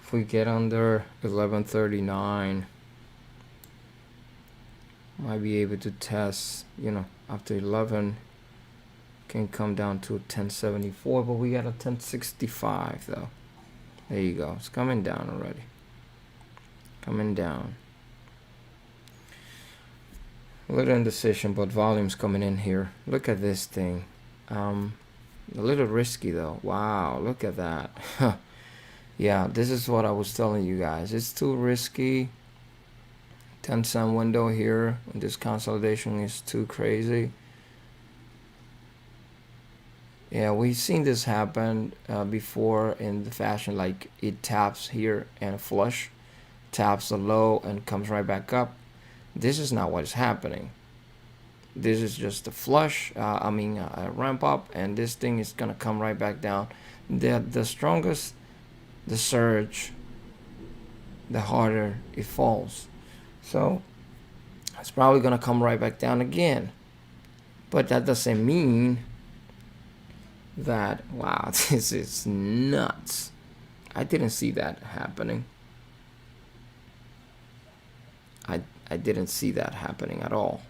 If we get under 1139, might be able to test, after 11 can come down to 1074, but we got a 1065 though. There you go. It's coming down already. Coming down. A little indecision, but volume's coming in here. Look at this thing. A little risky though. Wow, look at that. Yeah, this is what I was telling you guys. It's too risky. 10-cent window here. This consolidation is too crazy. Yeah, we've seen this happen before in the fashion, like it taps here and flush, taps the low and comes right back up. This is not what is happening. This is just a flush, a ramp up, and this thing is gonna come right back down. The strongest the surge, the harder it falls. So it's probably gonna come right back down again. But that doesn't mean that, wow, this is nuts. I didn't see that happening. I didn't see that happening at all.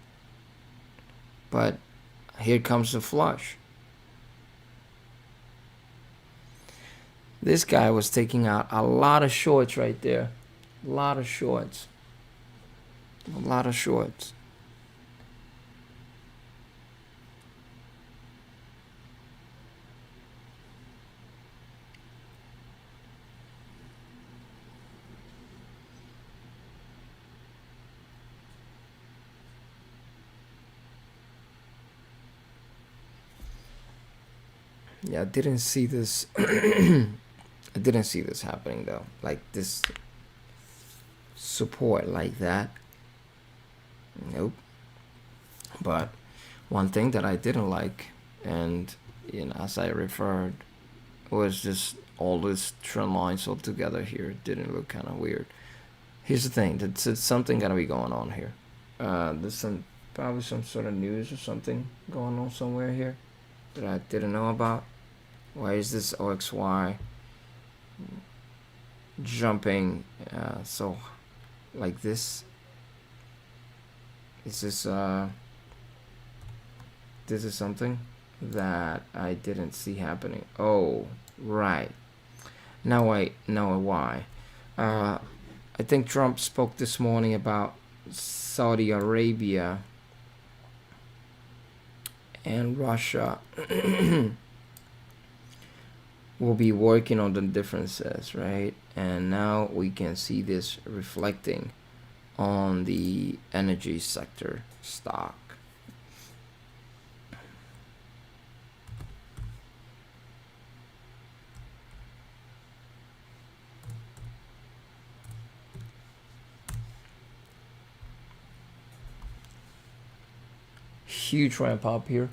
But here comes the flush. This guy was taking out a lot of shorts right there. A lot of shorts. A lot of shorts. Yeah, I didn't see this. I didn't see this happening though. Like this support like that. Nope. But one thing that I didn't like, and as I referred, was just all this trend lines all together here. It didn't look kind of weird. Here's the thing: there's something gonna be going on here. There's probably some sort of news or something going on somewhere here that I didn't know about. Why is this OXY jumping so like this? Is this this is something that I didn't see happening. Oh, right. Now I know why. I think Trump spoke this morning about Saudi Arabia and Russia will be working on the differences, right? And now we can see this reflecting on the energy sector stock. Huge ramp up here.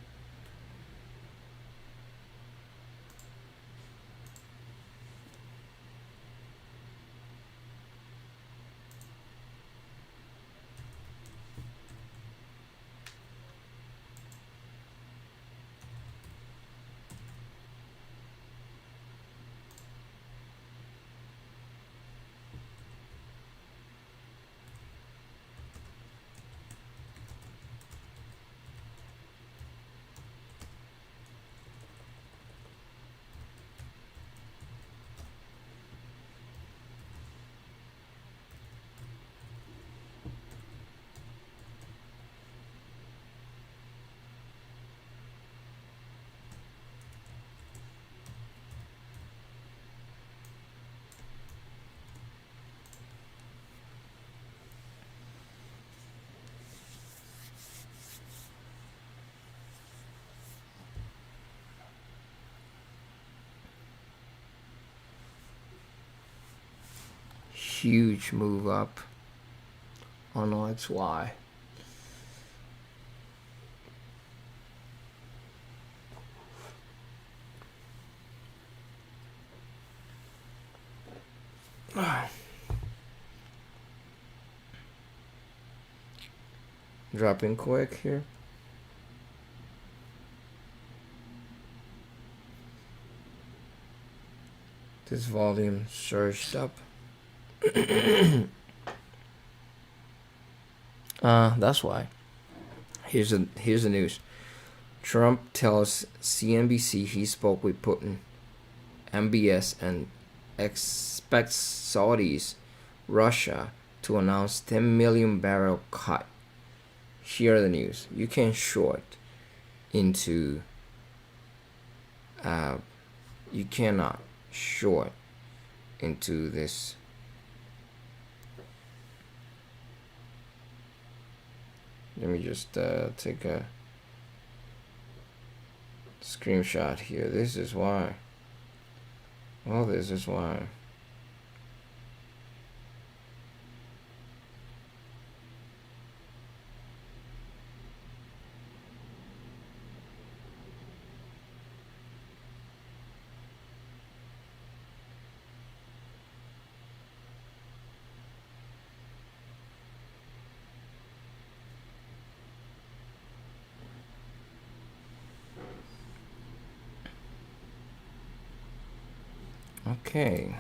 huge move up on OXY. Dropping quick here. This volume surged up. That's why. Here's the news. Trump tells CNBC he spoke with Putin, MBS, and expects Saudis, Russia to announce 10 million barrel cut. Here are the news. You can short into. You cannot short into this. Let me just take a screenshot here. This is why. Well, this is why. Okay.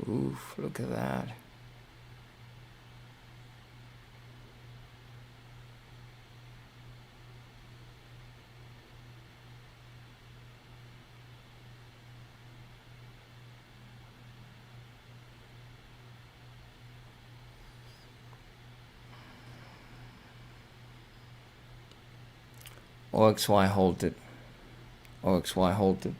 Oof, look at that. OXY halted. OXY halted.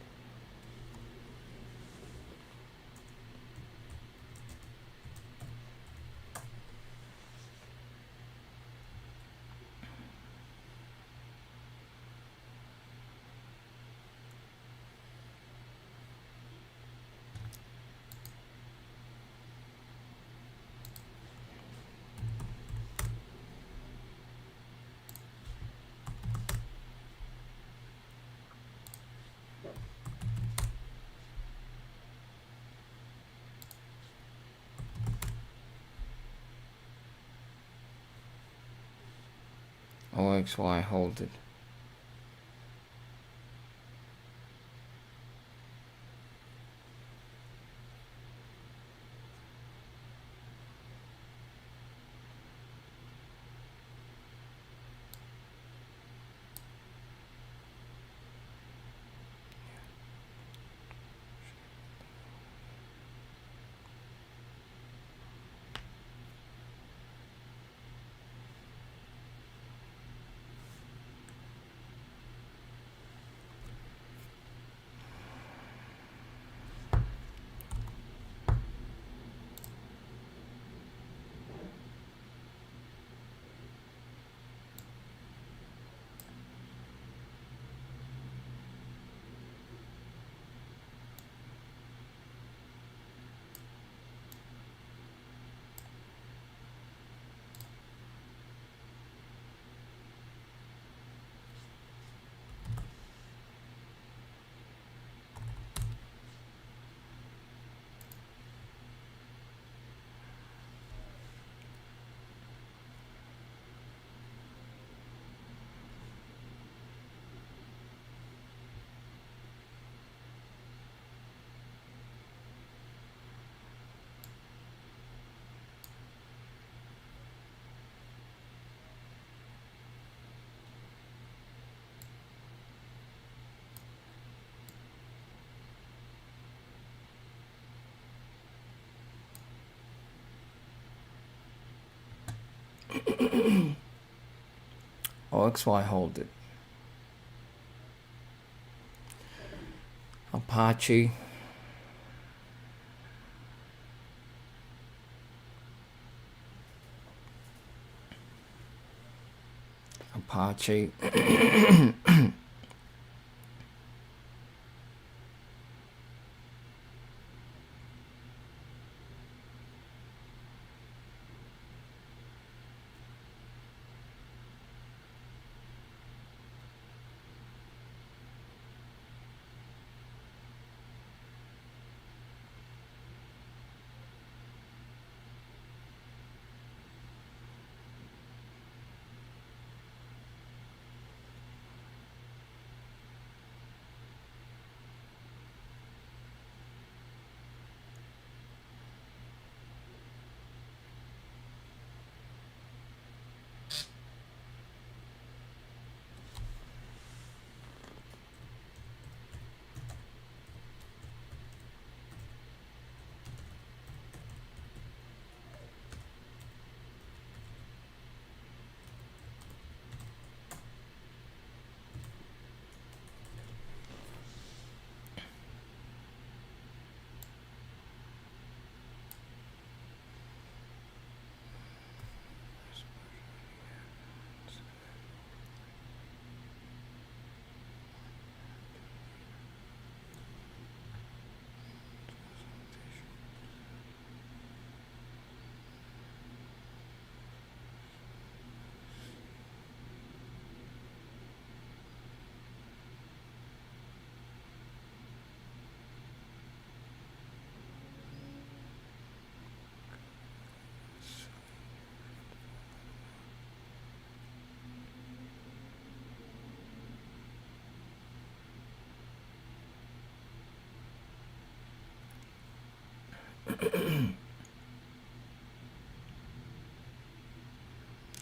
OXY halted. OXY hold it. Apache. Apache.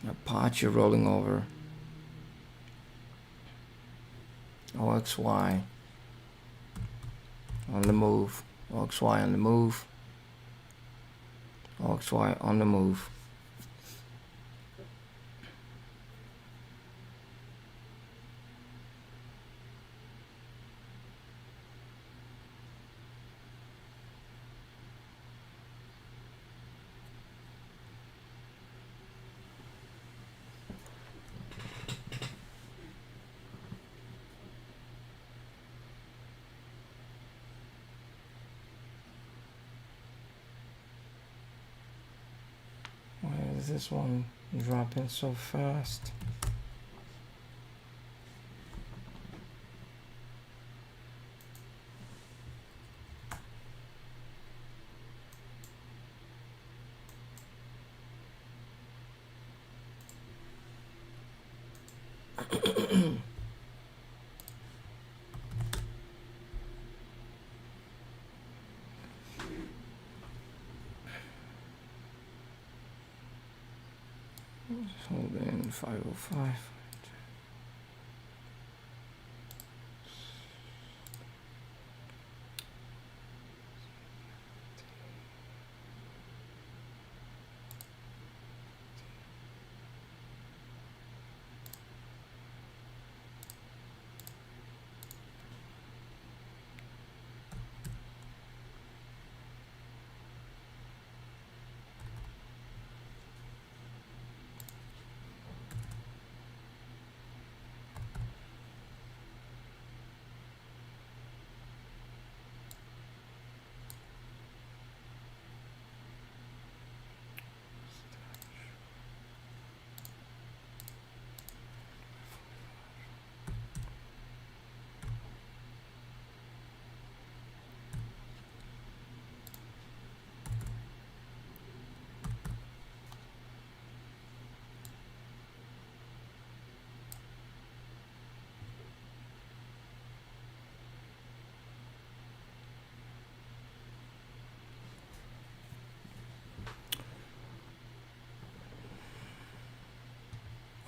Apache rolling over. OXY on the move. OXY on the move. OXY on the move. Why is this one dropping so fast? Hold in 505.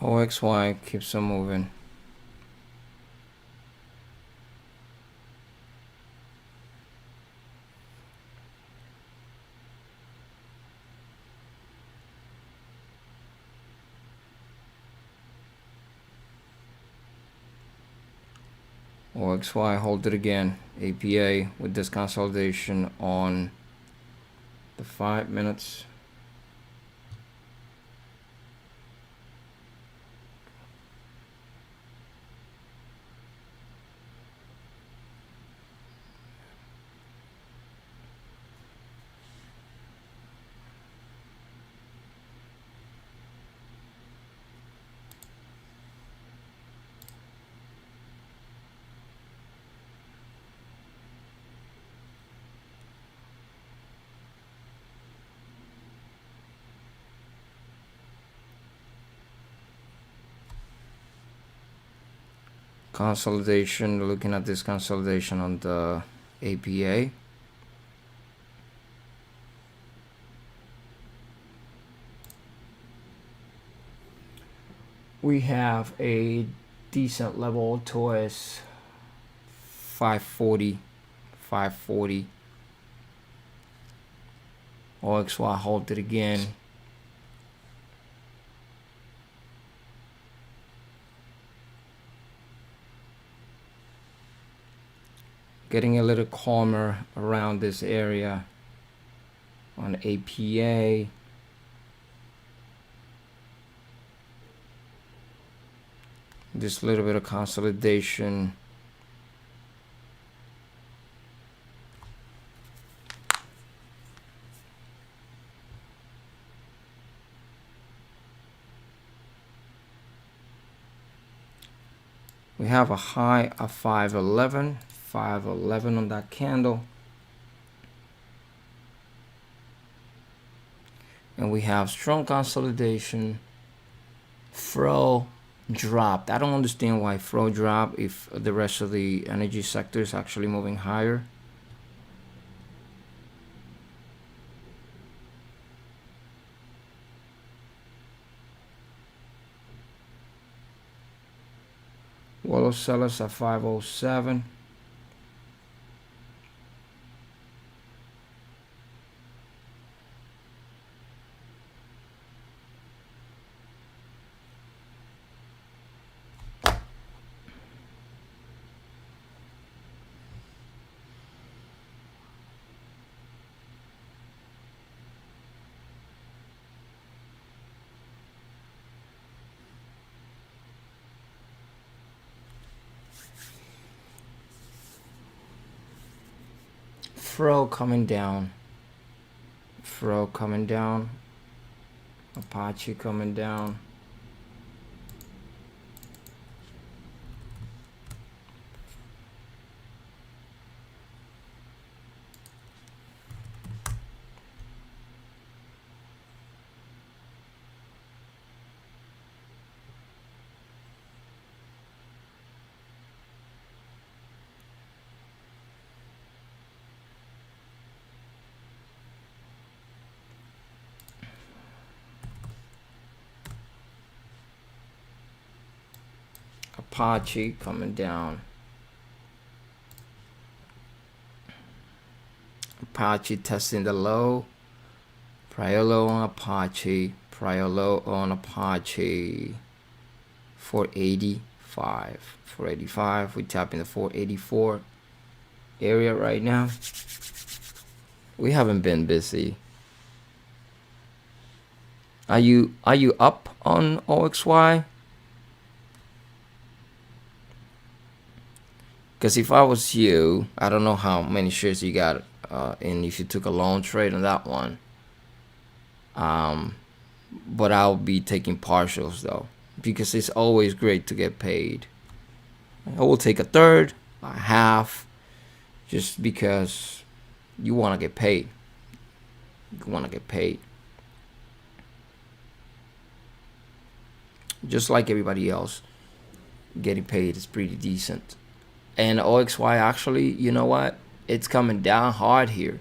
OXY keeps on moving. OXY, hold it again. APA with this consolidation on the 5 minutes. Consolidation, looking at this consolidation on the APA. We have a decent level towards 540, 540. OXY, hold it again. Getting a little calmer around this area on APA. Just a little bit of consolidation. We have a high of 511, 511 on that candle. And we have strong consolidation. Fro dropped. I don't understand why Fro dropped if the rest of the energy sector is actually moving higher. Wall of sellers at 507. Fro coming down. Fro coming down. Apache coming down. Apache coming down. Apache testing the low. Prior low on Apache. Prior low on Apache. 485. 485. We tapping the 484 area right now. We haven't been busy. Are you up on OXY? Because if I was you, I don't know how many shares you got, and if you took a long trade on that one. But I'll be taking partials though, because it's always great to get paid. I will take a third, a half, just because you want to get paid. You want to get paid. Just like everybody else, getting paid is pretty decent. And OXY actually, you know what? It's coming down hard here.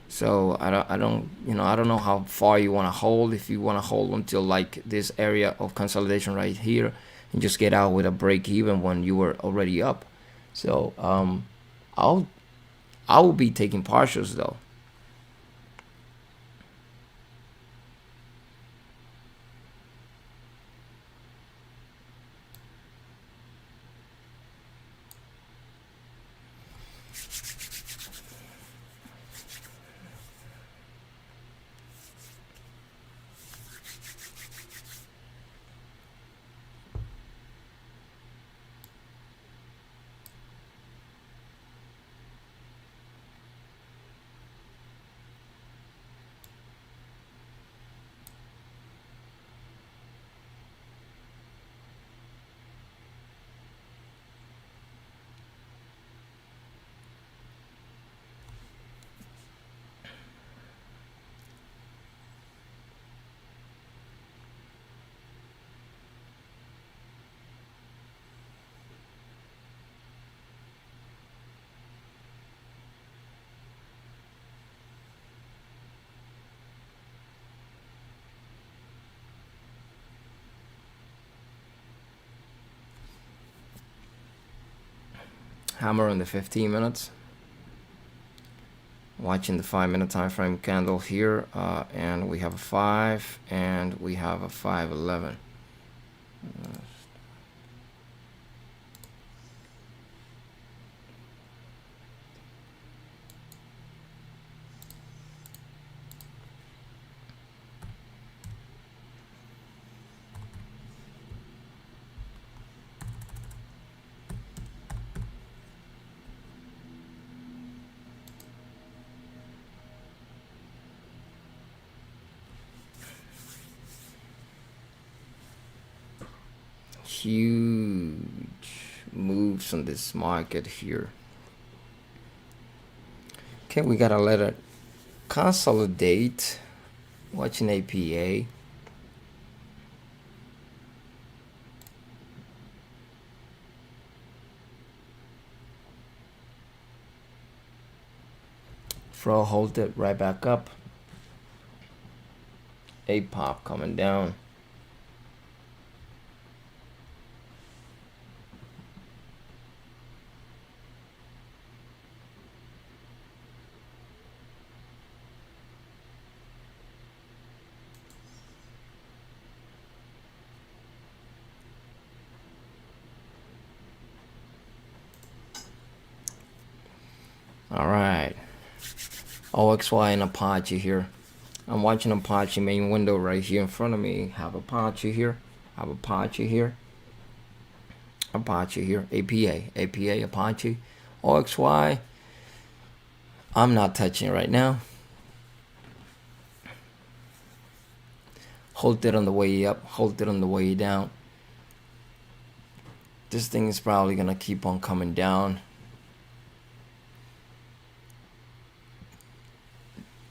So I don't know how far you want to hold. If you want to hold until like this area of consolidation right here and just get out with a break even when you were already up. So I will be taking partials though. Hammer on the 15 minutes. Watching the 5-minute time frame candle here, and we have a 5 and we have a 511. Huge moves on this market here. Okay, we gotta let it consolidate. Watching APA. Throw, hold it right back up. A pop coming down. All right. OXY and Apache here. I'm watching Apache main window right here in front of me. Have Apache here. Have Apache here. Apache here. APA, Apache. OXY. I'm not touching it right now. Hold it on the way up. Hold it on the way down. This thing is probably going to keep on coming down.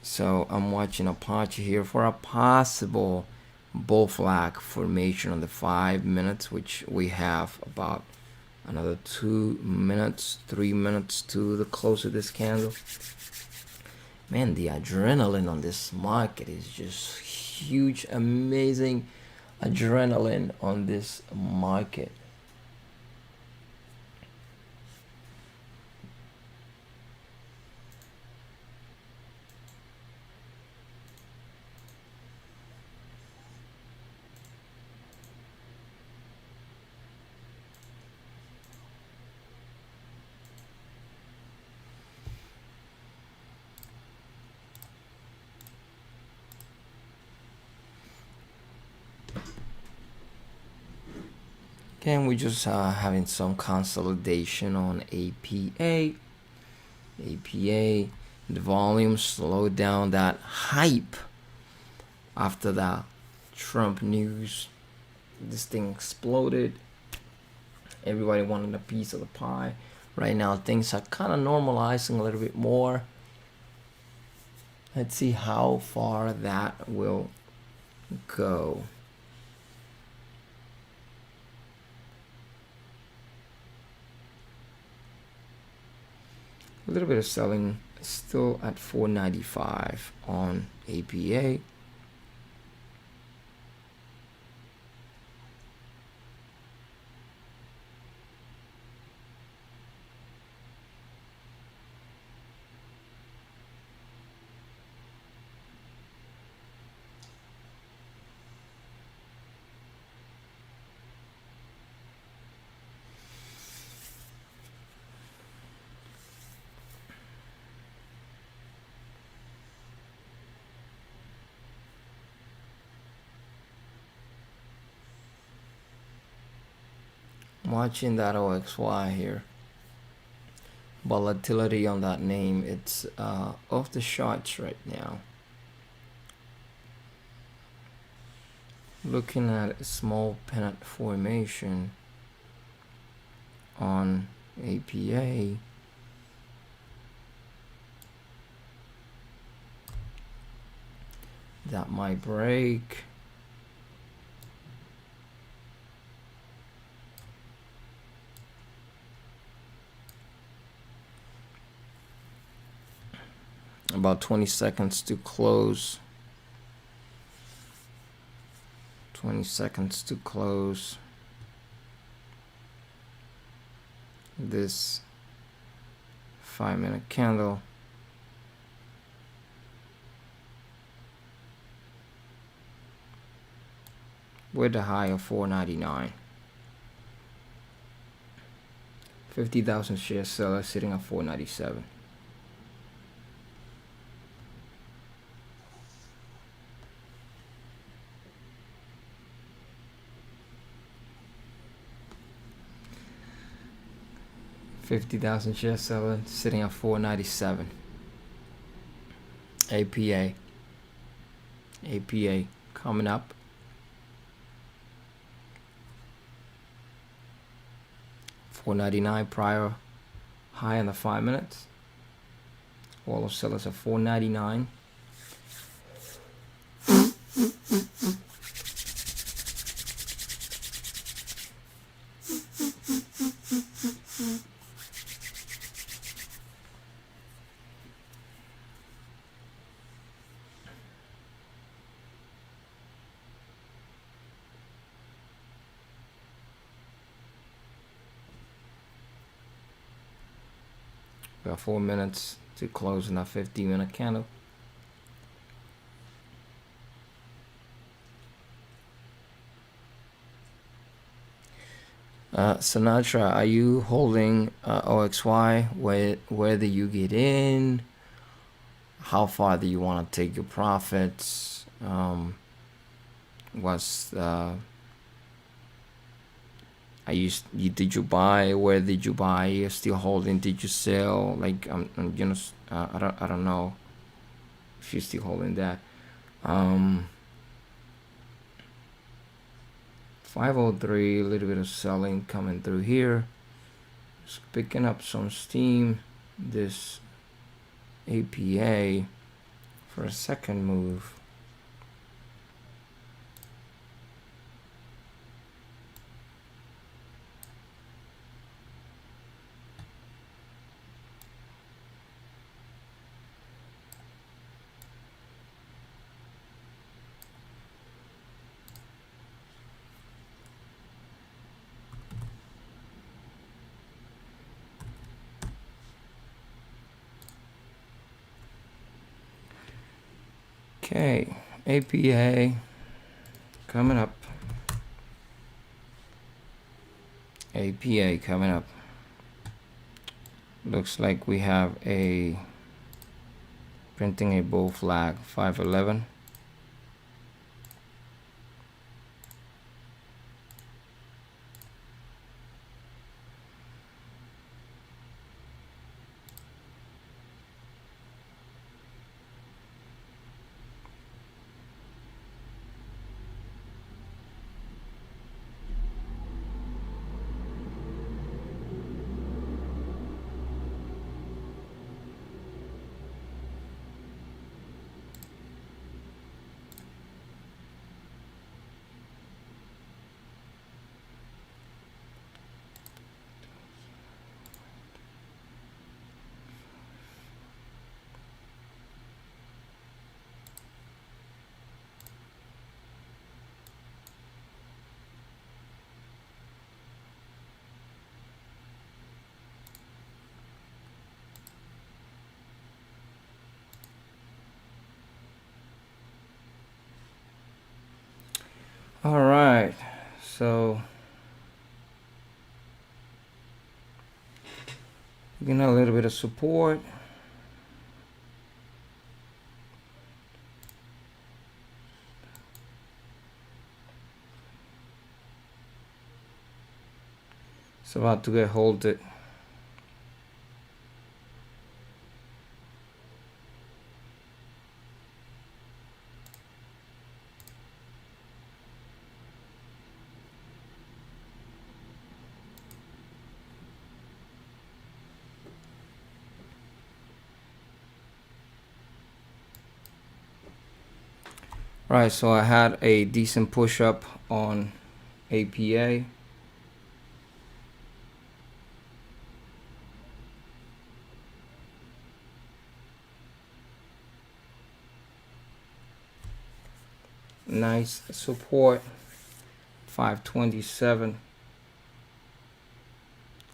So I'm watching Apache here for a possible bull flag formation on the 5 minutes, which we have about another 2 minutes, 3 minutes to the close of this candle. Man, the adrenaline on this market is just huge, amazing adrenaline on this market. Okay, and we're just having some consolidation on APA. The volume slowed down that hype after that Trump news. This thing exploded. Everybody wanted a piece of the pie. Right now, things are kind of normalizing a little bit more. Let's see how far that will go. A little bit of selling, still at 495 on APA. Watching that OXY here. Volatility on that name, it's off the charts right now. Looking at a small pennant formation on APA. That might break. About 20 seconds to close. 20 seconds to close this 5-minute candle. With the high of 499. 50,000 share seller sitting at 497. $50,000 share seller sitting at 497. APA coming up. $4.99 prior high in the 5 minutes. All of sellers at $4.99. Got 4 minutes to close in that 50-minute candle. Sinatra, are you holding OXY? Where do you get in? How far do you want to take your profits? Did you buy? Where did you buy? You're still holding? Did you sell? Like I don't know if you're still holding that. 503, a little bit of selling coming through here. Just picking up some steam. This APA for a second move. Okay, APA coming up. APA coming up. Looks like we have a printing a bull flag, 511. All right, so getting a little bit of support. It's about to get halted. Right, so I had a decent push up on APA. Nice support, 527.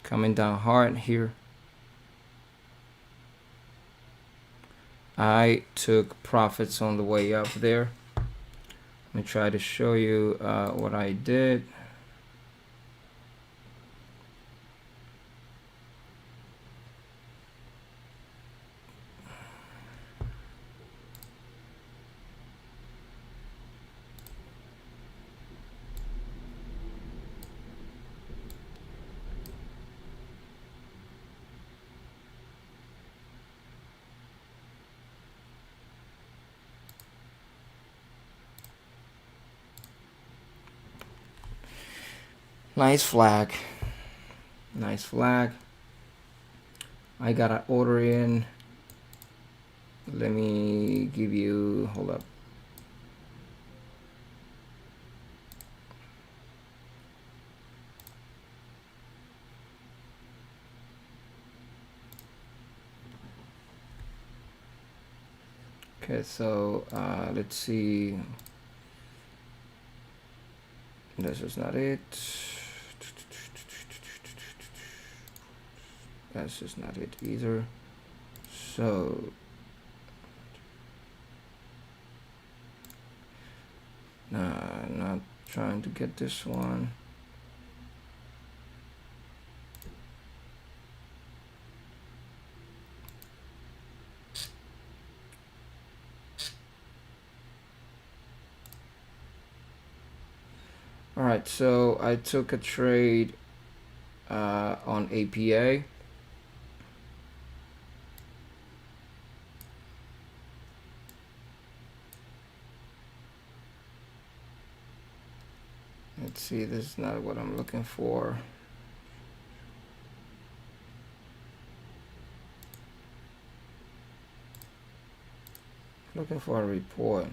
Coming down hard here. I took profits on the way up there. Let me try to show you what I did. Nice flag. Nice flag. I got an order in. Let me give you, hold up. Okay, so let's see. This is not it. This is not it either. So not trying to get this one. All right, so I took a trade on APA. Let's see, this is not what I'm looking for. Looking for a report.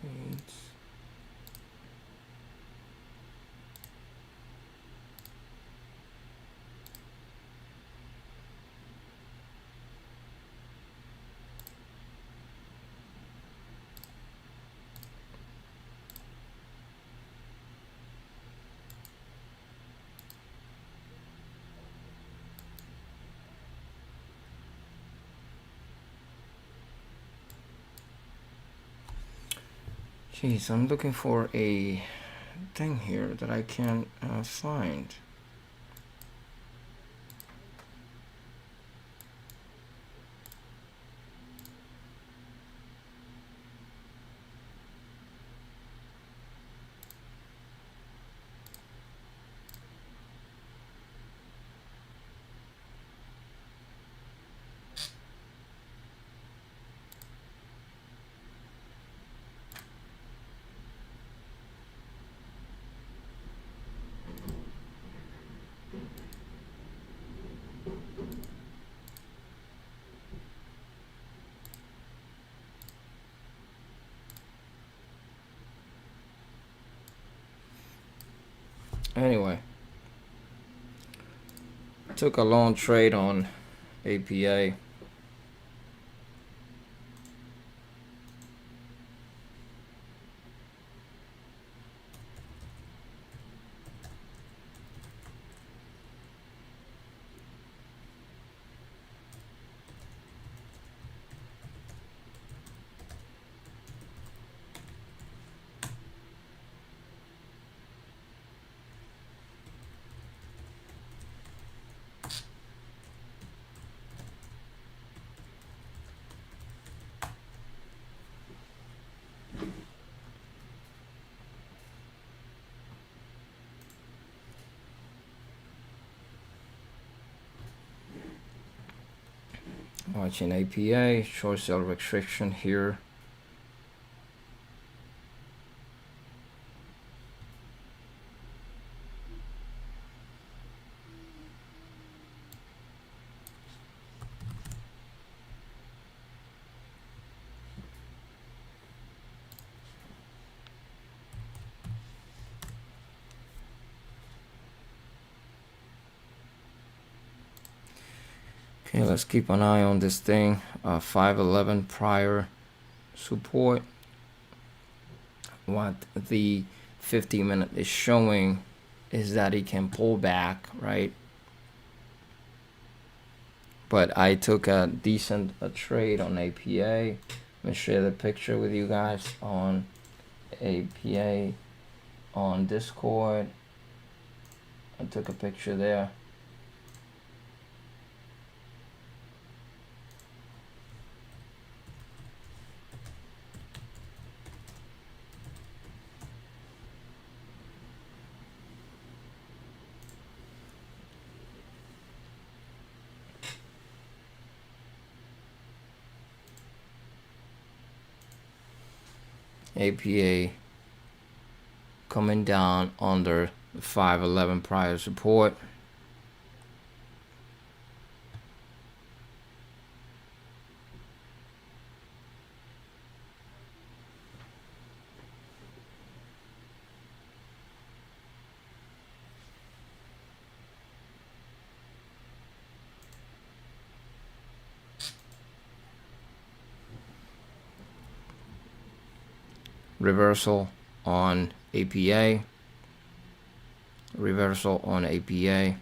Trades. Jeez, I'm looking for a thing here that I can't find. Anyway, took a long trade on APA. Watching APA, short sell restriction here. Okay, let's keep an eye on this thing. 511 prior support. What the 50-minute is showing is that it can pull back, right? But I took a decent trade on APA. Let me share the picture with you guys on APA on Discord. I took a picture there. APA coming down under the 511 prior support. Reversal on APA. Reversal on APA.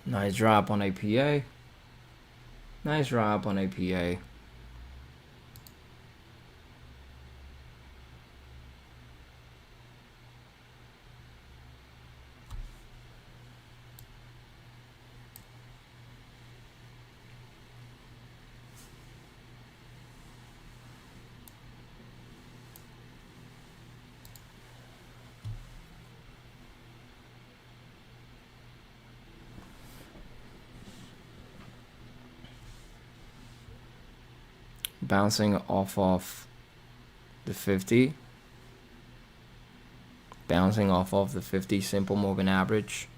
Nice drop on APA. Nice drop on APA. Bouncing off of the 50. Bouncing off of the 50 simple moving average.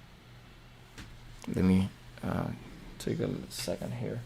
Let me take a second here.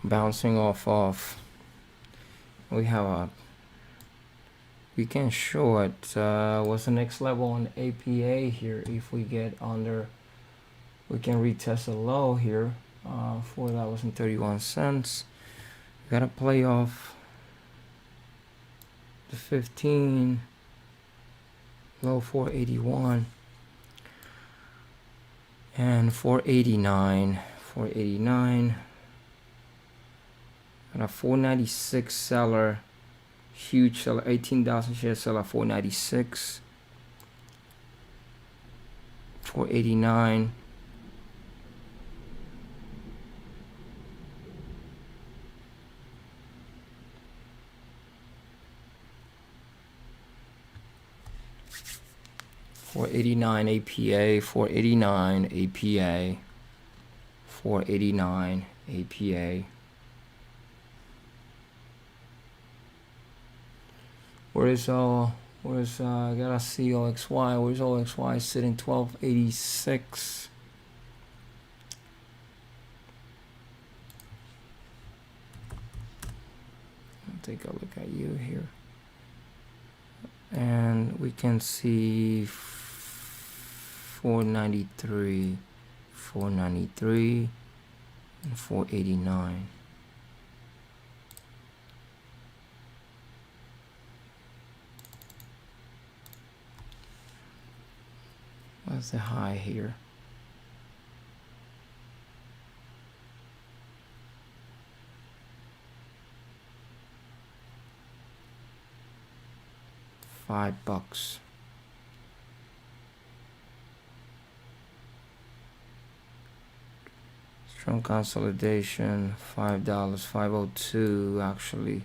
Bouncing off of, we have a weekend short. What's the next level on APA here? If we get under, we can retest a low here. $4.31. Gotta play off the 15, low 481, and 489. Got a 496 seller, huge seller, 18,000 share seller, 496, 489. $489 APA, $489 APA, $489 APA. Where's I gotta see OXY. Where's OXY sitting? 1286. I'll take a look at you here. And we can see 493, 493, and 489. What's the high here? $5. Strong consolidation, $5, 502 actually.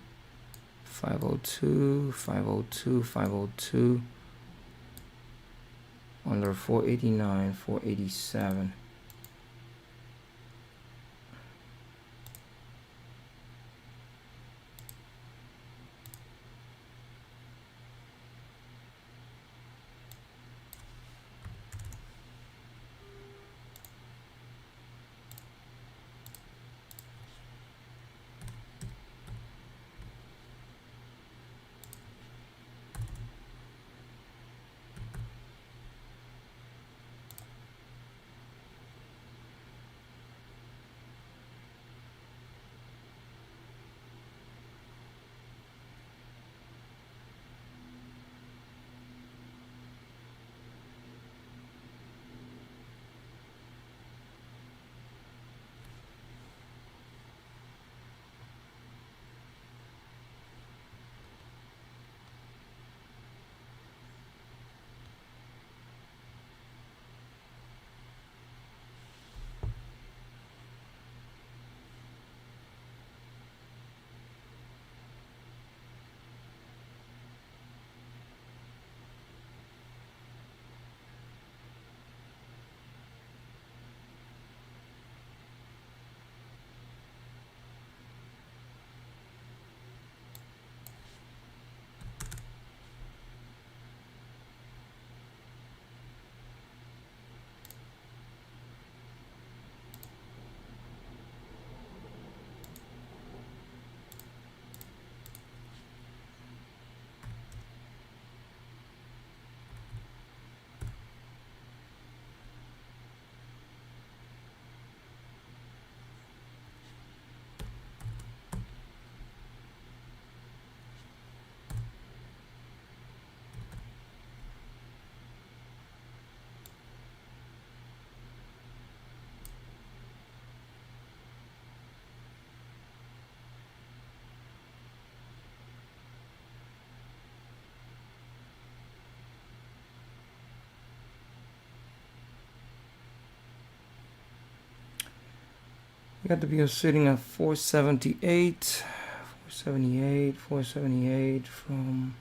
502, 502, 502. Under 489, 487. We got to be sitting at 478, 478, 478 from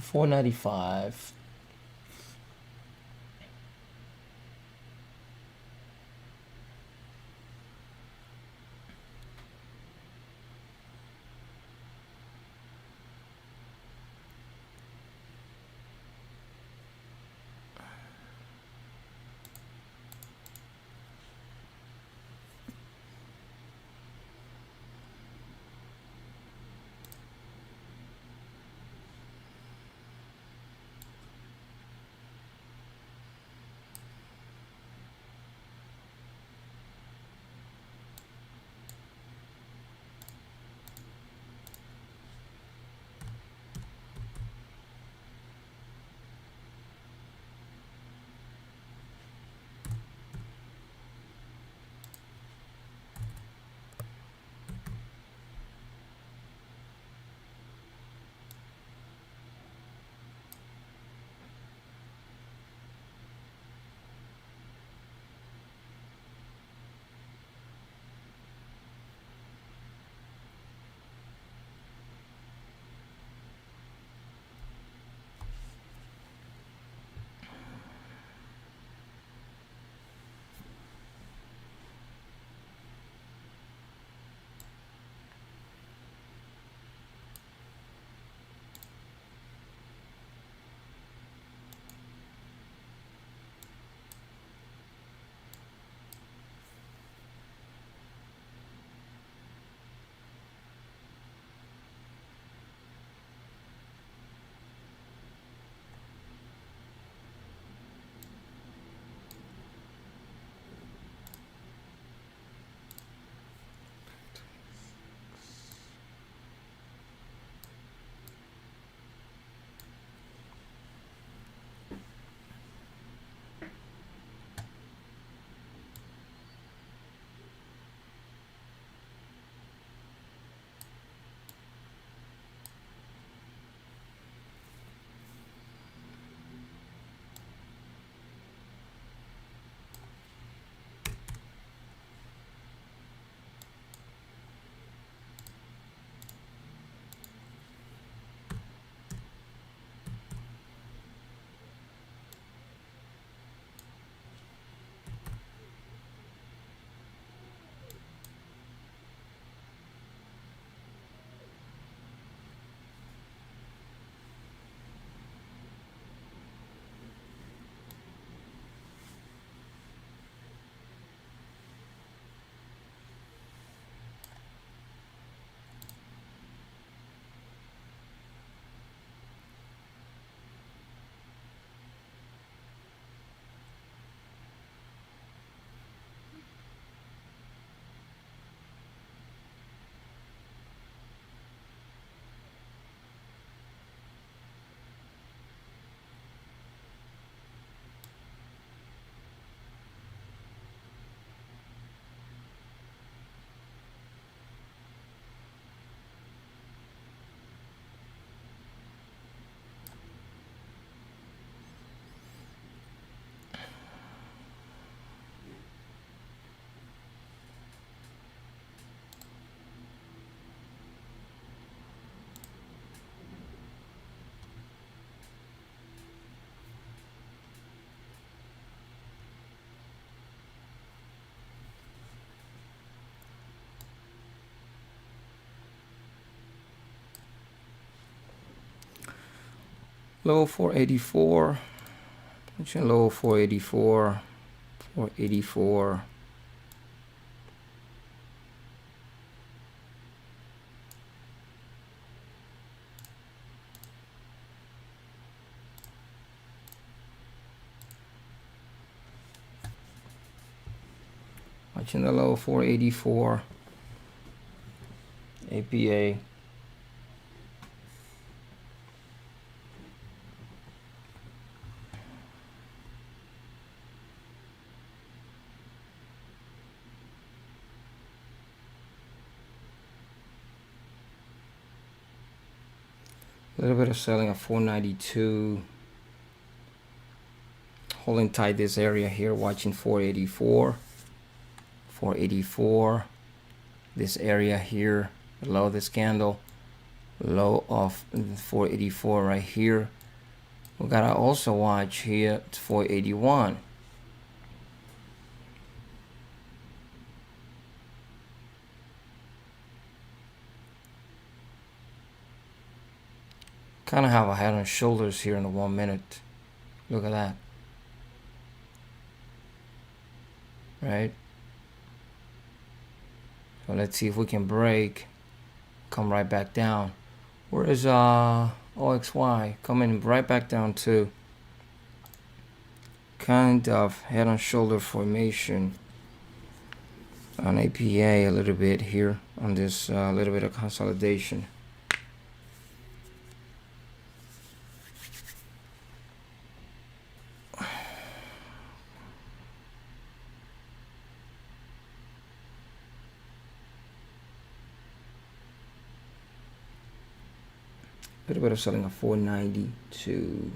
495. Low 484. Low 484. 484. Watching the low 484. APA. A little bit of selling at 492. Holding tight this area here, watching 484. 484. This area here below this candle. low of 484 right here. We gotta also watch here 481. Kind of have a head and shoulders here in the 1 minute. Look at that. Right? So let's see if we can break. Come right back down. Where is OXY? Coming right back down to kind of head and shoulder formation on APA a little bit here on this little bit of consolidation. A little bit of selling at 492.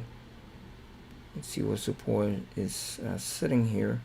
Let's see what support is sitting here.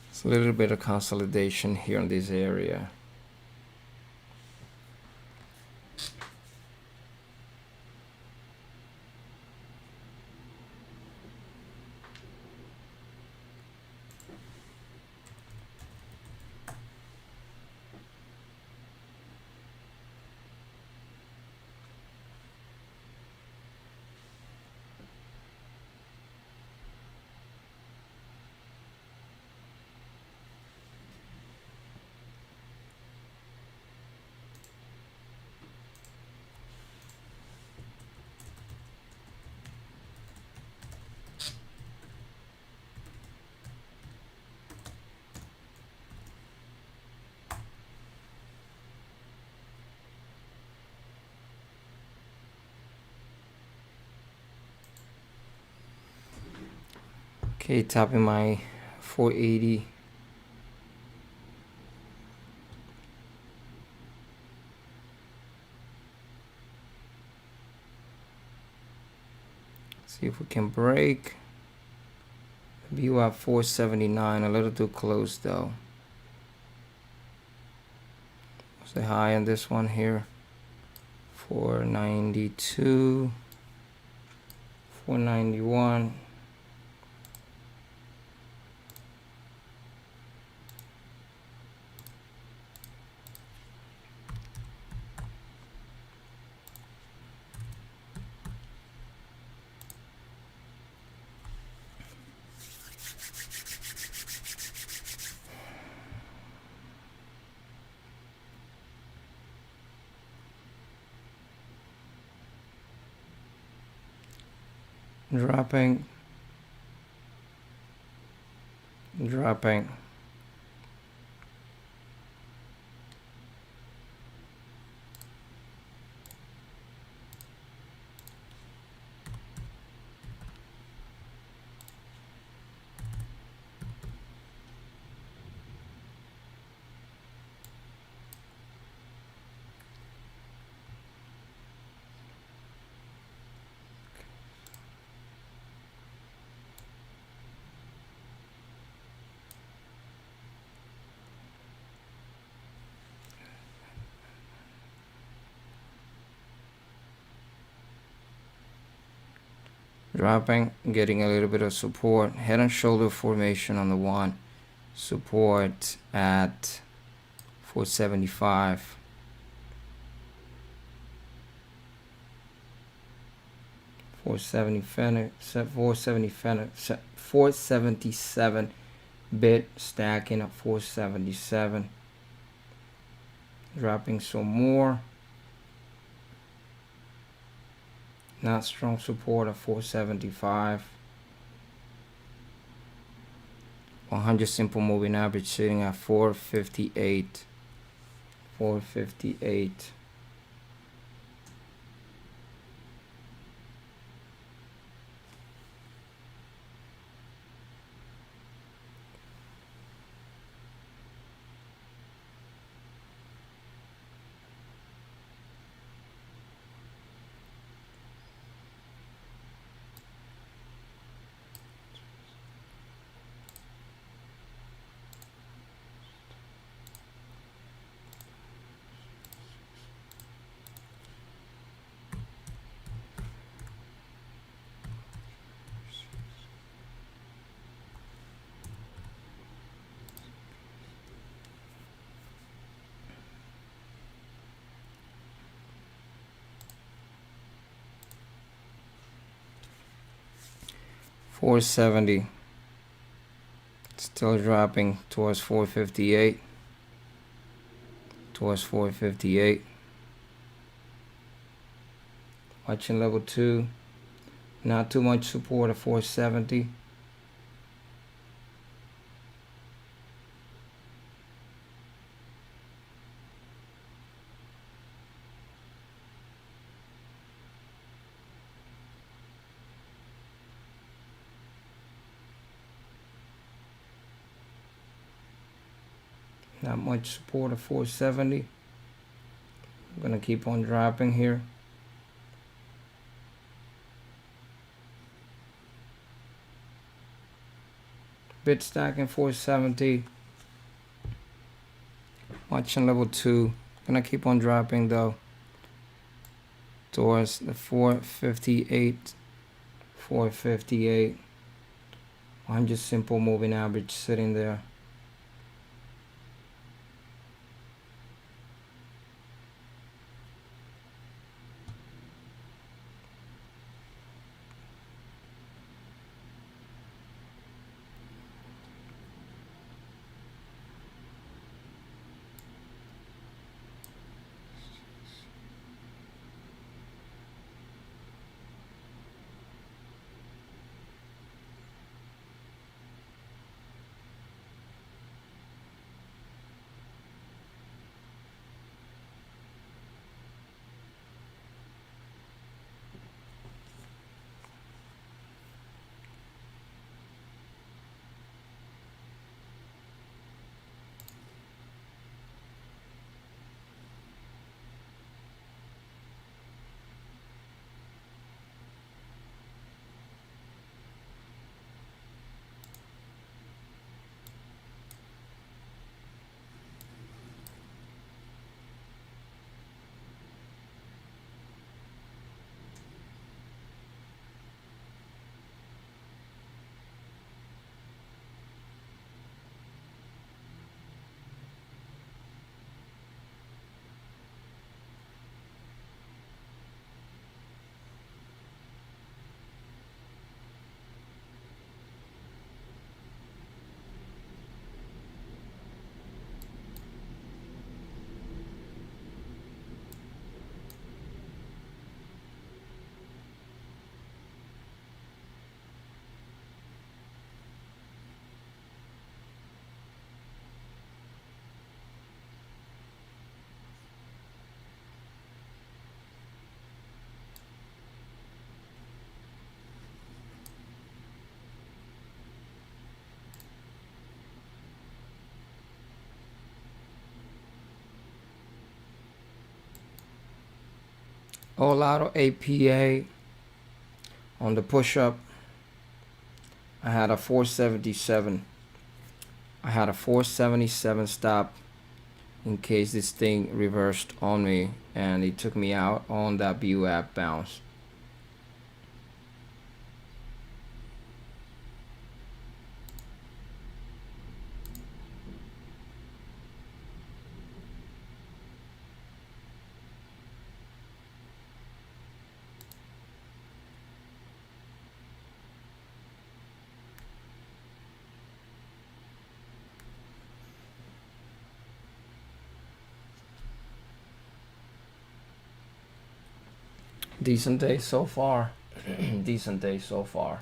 It's a little bit of consolidation here in this area. Okay, tapping my 480. See if we can break. View at 479, a little too close though. What's the high on this one here? 492, 491. Dropping, dropping. Dropping, getting a little bit of support. Head and shoulder formation on the one. Support at 475. 477 bit stacking at 477, dropping some more. Not strong support at 475. 100 simple moving average sitting at 458. 458. $470, still dropping towards 458, towards 458. Watching level 2, not too much support at 470. Not much support at 470. I'm gonna keep on dropping here. Bit stacking 470. Watching level 2. Gonna keep on dropping though. Towards the 458. 458. 100 simple moving average sitting there. All auto APA on the push-up. I had a 477. I had a 477 stop in case this thing reversed on me and it took me out on that VWAP bounce. Decent day so far. Decent day so far.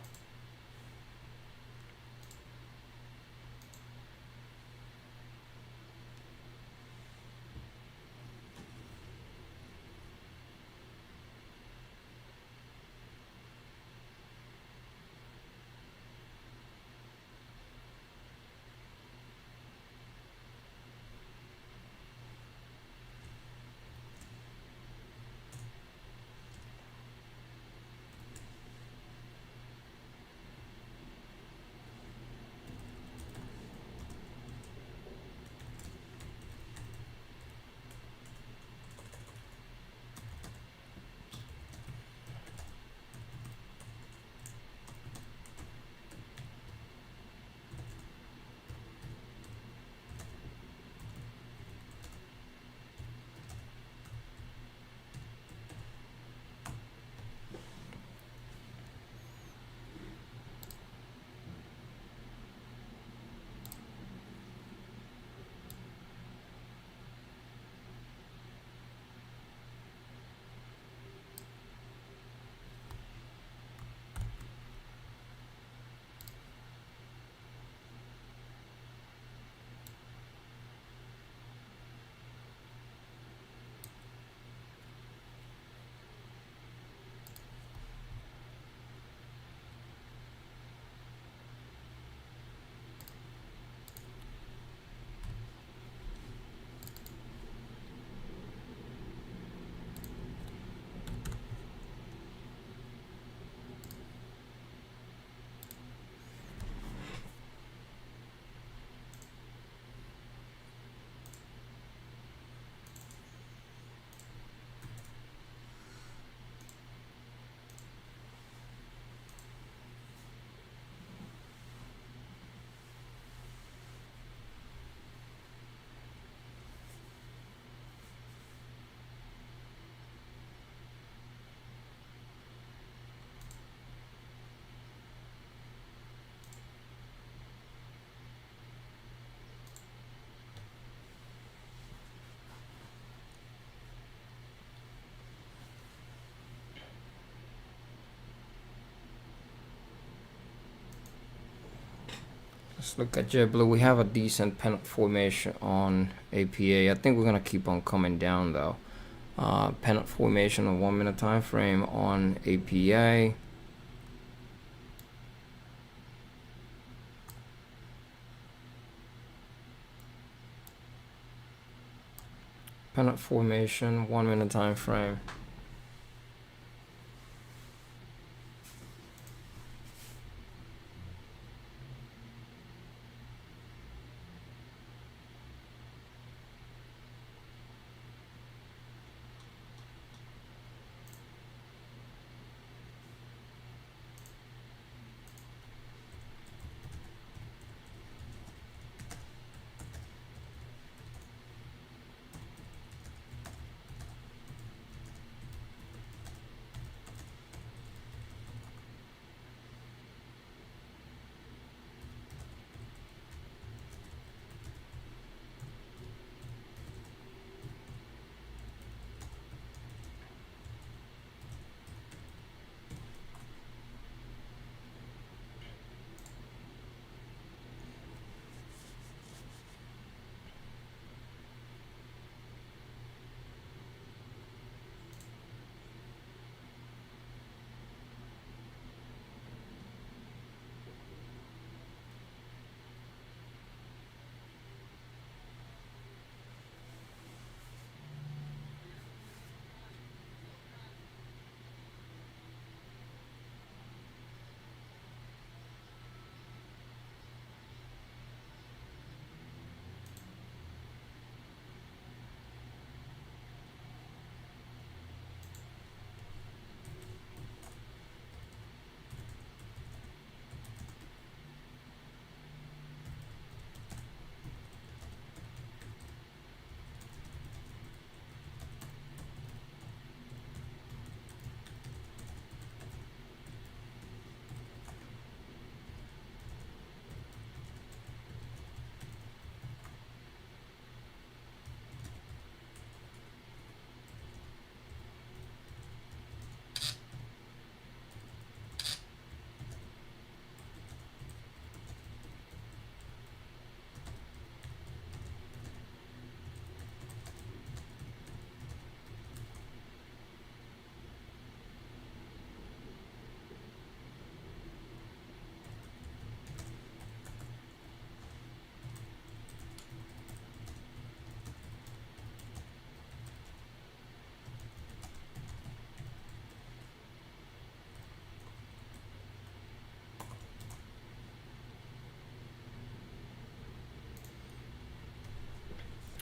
Let's look at JetBlue. We have a decent pennant formation on APA. I think we're gonna keep on coming down though. Pennant formation on 1 minute time frame on APA. Pennant formation, 1 minute time frame.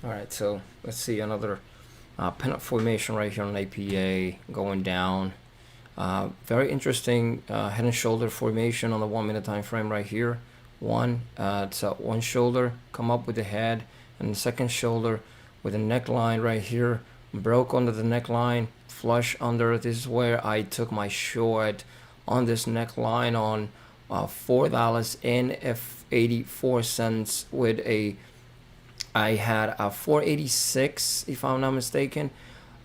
All right, so let's see another pinup formation right here on APA going down. Very interesting head and shoulder formation on the 1 minute time frame right here. It's one shoulder come up with the head, and the second shoulder with a neckline right here, broke under the neckline, flush under. This is where I took my short on this neckline on $4.84 with a, I had a 486 if I'm not mistaken,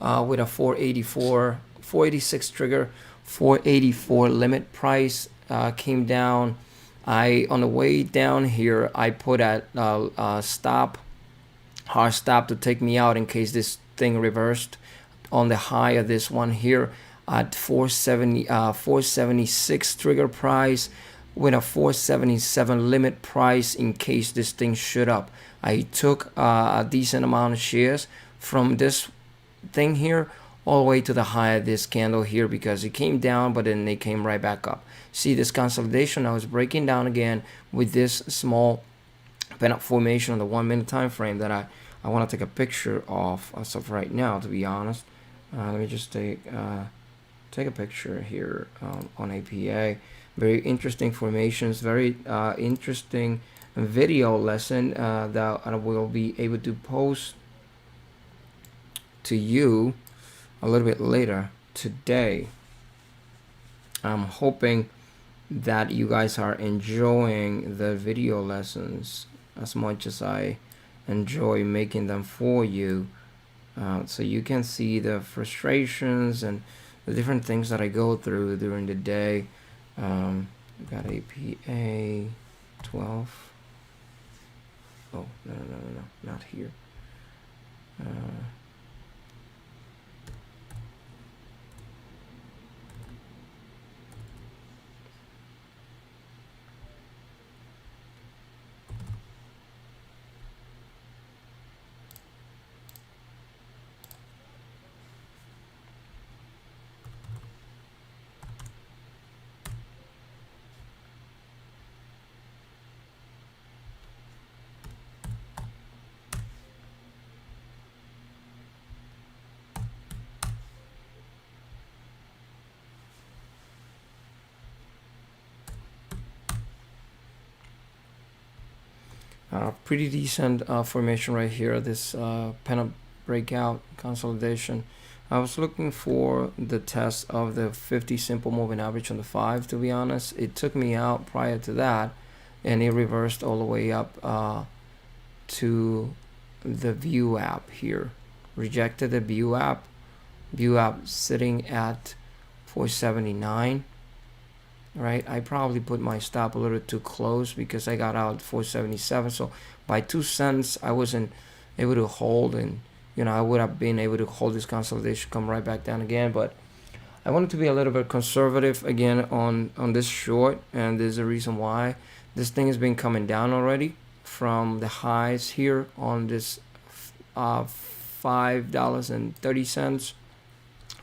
with a 486 trigger, 484 limit price. Came down. On the way down here, I put at stop, hard stop to take me out in case this thing reversed on the high of this one here at 476 trigger price with a 477 limit price in case this thing shoot up. I took a decent amount of shares from this thing here all the way to the high of this candle here because it came down, but then they came right back up. See this consolidation, I was breaking down again with this small pinup formation on the 1 minute time frame that I want to take a picture of as of right now, to be honest. Let me just take a picture here on APA. Very interesting formations, very interesting video lesson that I will be able to post to you a little bit later today. I'm hoping that you guys are enjoying the video lessons as much as I enjoy making them for you, so you can see the frustrations and the different things that I go through during the day. We've got APA 12. Oh, no, not here. Pretty decent formation right here, this pinup breakout consolidation. I was looking for the test of the 50 simple moving average on the 5, to be honest. It took me out prior to that, and it reversed all the way up to the view app here. Rejected the view app sitting at 479. Right, I probably put my stop a little too close because I got out 477. So by 2 cents, I wasn't able to hold, and I would have been able to hold this consolidation, come right back down again. But I wanted to be a little bit conservative again on this short, and there's a reason why. This thing has been coming down already from the highs here on this $5.30.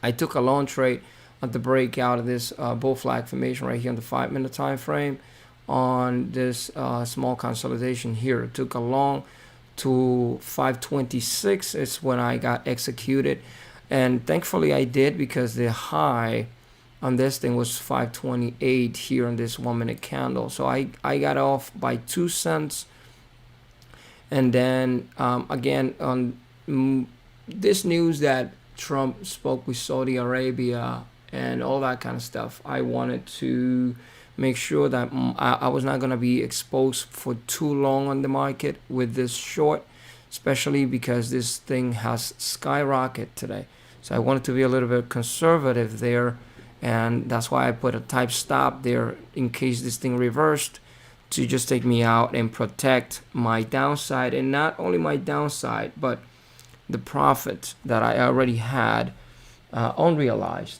I took a long trade at the breakout of this bull flag formation right here on the 5 minute time frame on this small consolidation here. It took a long to 526 is when I got executed, and thankfully I did because the high on this thing was 528 here on this 1 minute candle. So I got off by 2 cents, and then again on this news that Trump spoke with Saudi Arabia and all that kind of stuff, I wanted to make sure that I was not going to be exposed for too long on the market with this short, especially because this thing has skyrocketed today. So I wanted to be a little bit conservative there, and that's why I put a type stop there in case this thing reversed, to just take me out and protect my downside, and not only my downside but the profit that I already had unrealized.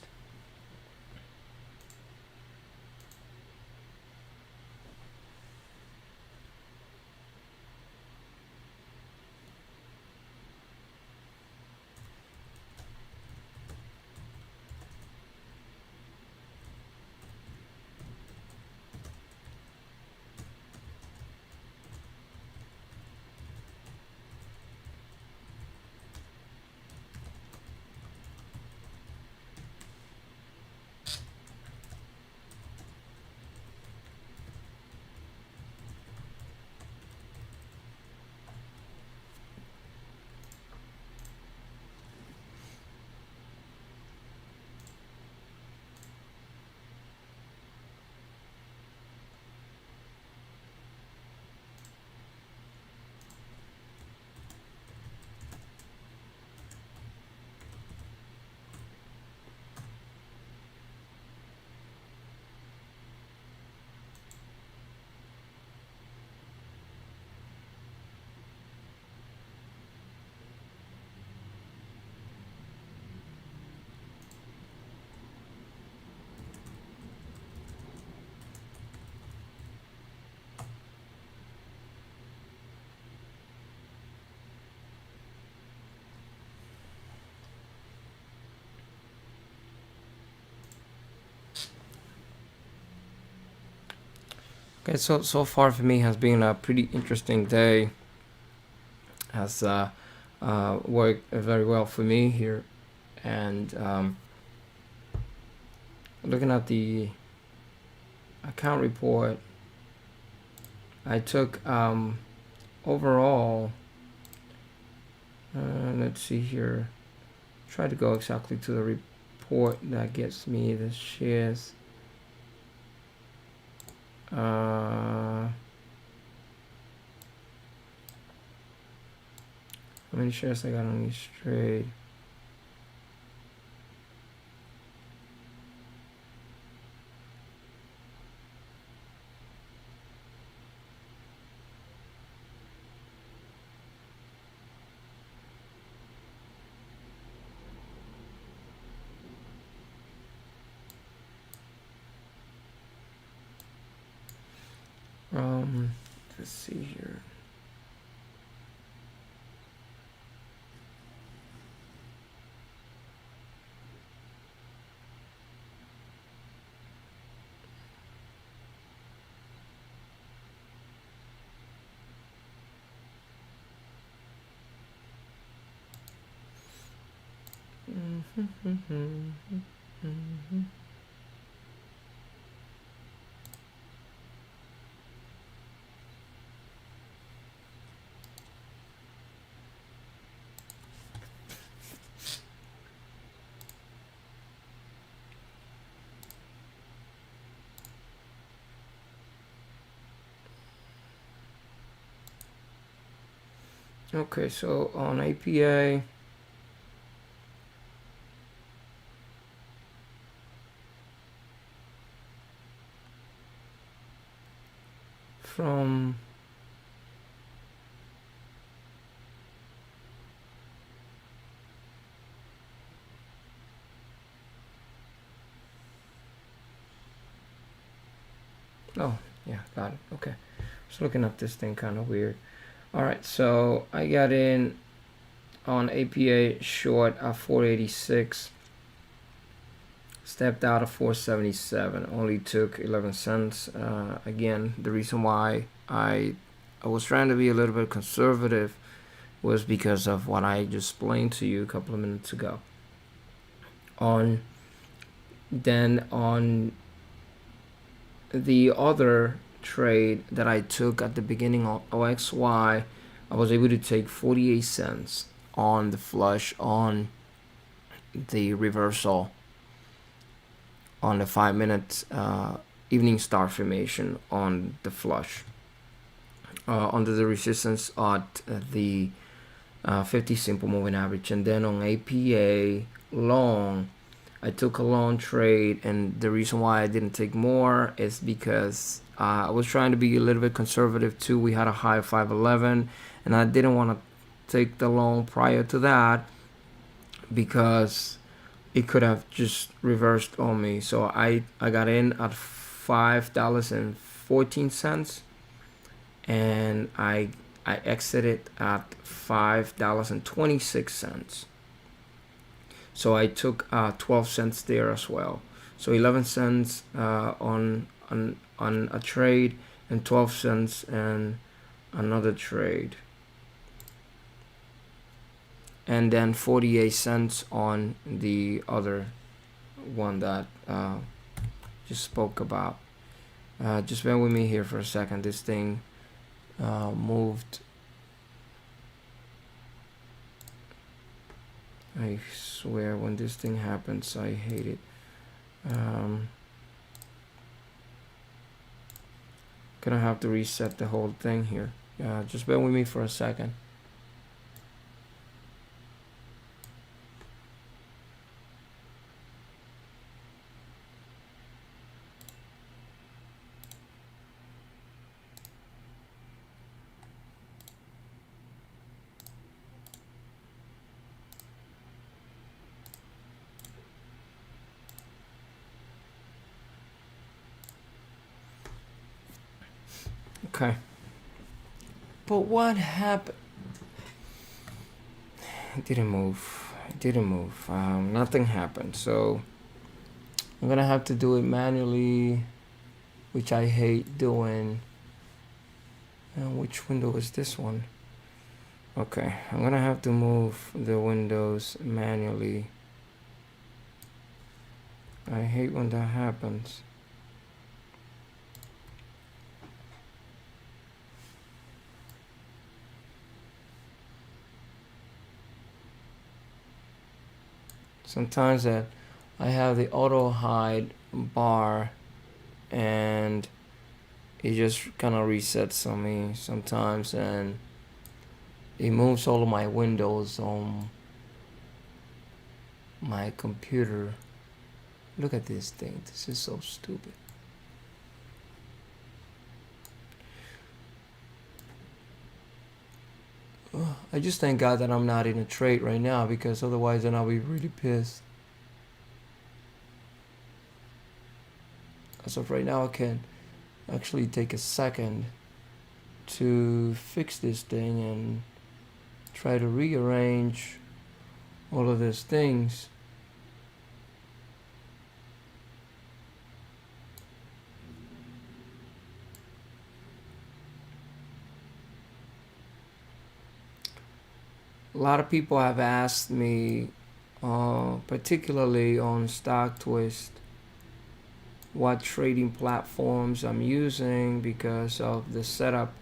Okay, so far for me has been a pretty interesting day. Has worked very well for me here, and looking at the account report, I took overall. Let's see here. Try to go exactly to the report that gets me the shares. How many shares I got on each trade? Let's see here. Okay, so on APA, from oh yeah, got it. Okay, just looking at this thing kind of weird. All right, so I got in on APA short at 486, stepped out of 477, only took 11 cents. Again, the reason why I was trying to be a little bit conservative was because of what I just explained to you a couple of minutes ago. On the other trade that I took at the beginning of OXY, I was able to take 48 cents on the flush on the reversal on the 5-minute evening star formation on the flush under the resistance at the 50 simple moving average. And then on APA long, I took a long trade, and the reason why I didn't take more is because I was trying to be a little bit conservative too. We had a high of 511, and I didn't want to take the long prior to that because it could have just reversed on me. So I got in at $5.14, and I exited at $5.26. So I took 12 cents there as well. So 11 cents on a trade, and 12 cents and another trade, and then 48 cents on the other one that just spoke about. Just bear with me here for a second. This thing moved. I swear, when this thing happens, I hate it. Gonna have to reset the whole thing here. Just bear with me for a second. Okay. But what happened? It didn't move. It didn't move. Nothing happened. So I'm gonna have to do it manually which I hate doing. And which window is this one? Okay, I'm gonna have to move the windows manually. I hate when that happens. Sometimes that I have the auto hide bar and it just kind of resets on me sometimes, and it moves all of my windows on my computer. Look at this thing. This is so stupid. I just thank God that I'm not in a trade right now, because otherwise then I'll be really pissed. As of right now, I can actually take a second to fix this thing and try to rearrange all of these things. A lot of people have asked me, particularly on StockTwist, what trading platforms I'm using because of the setup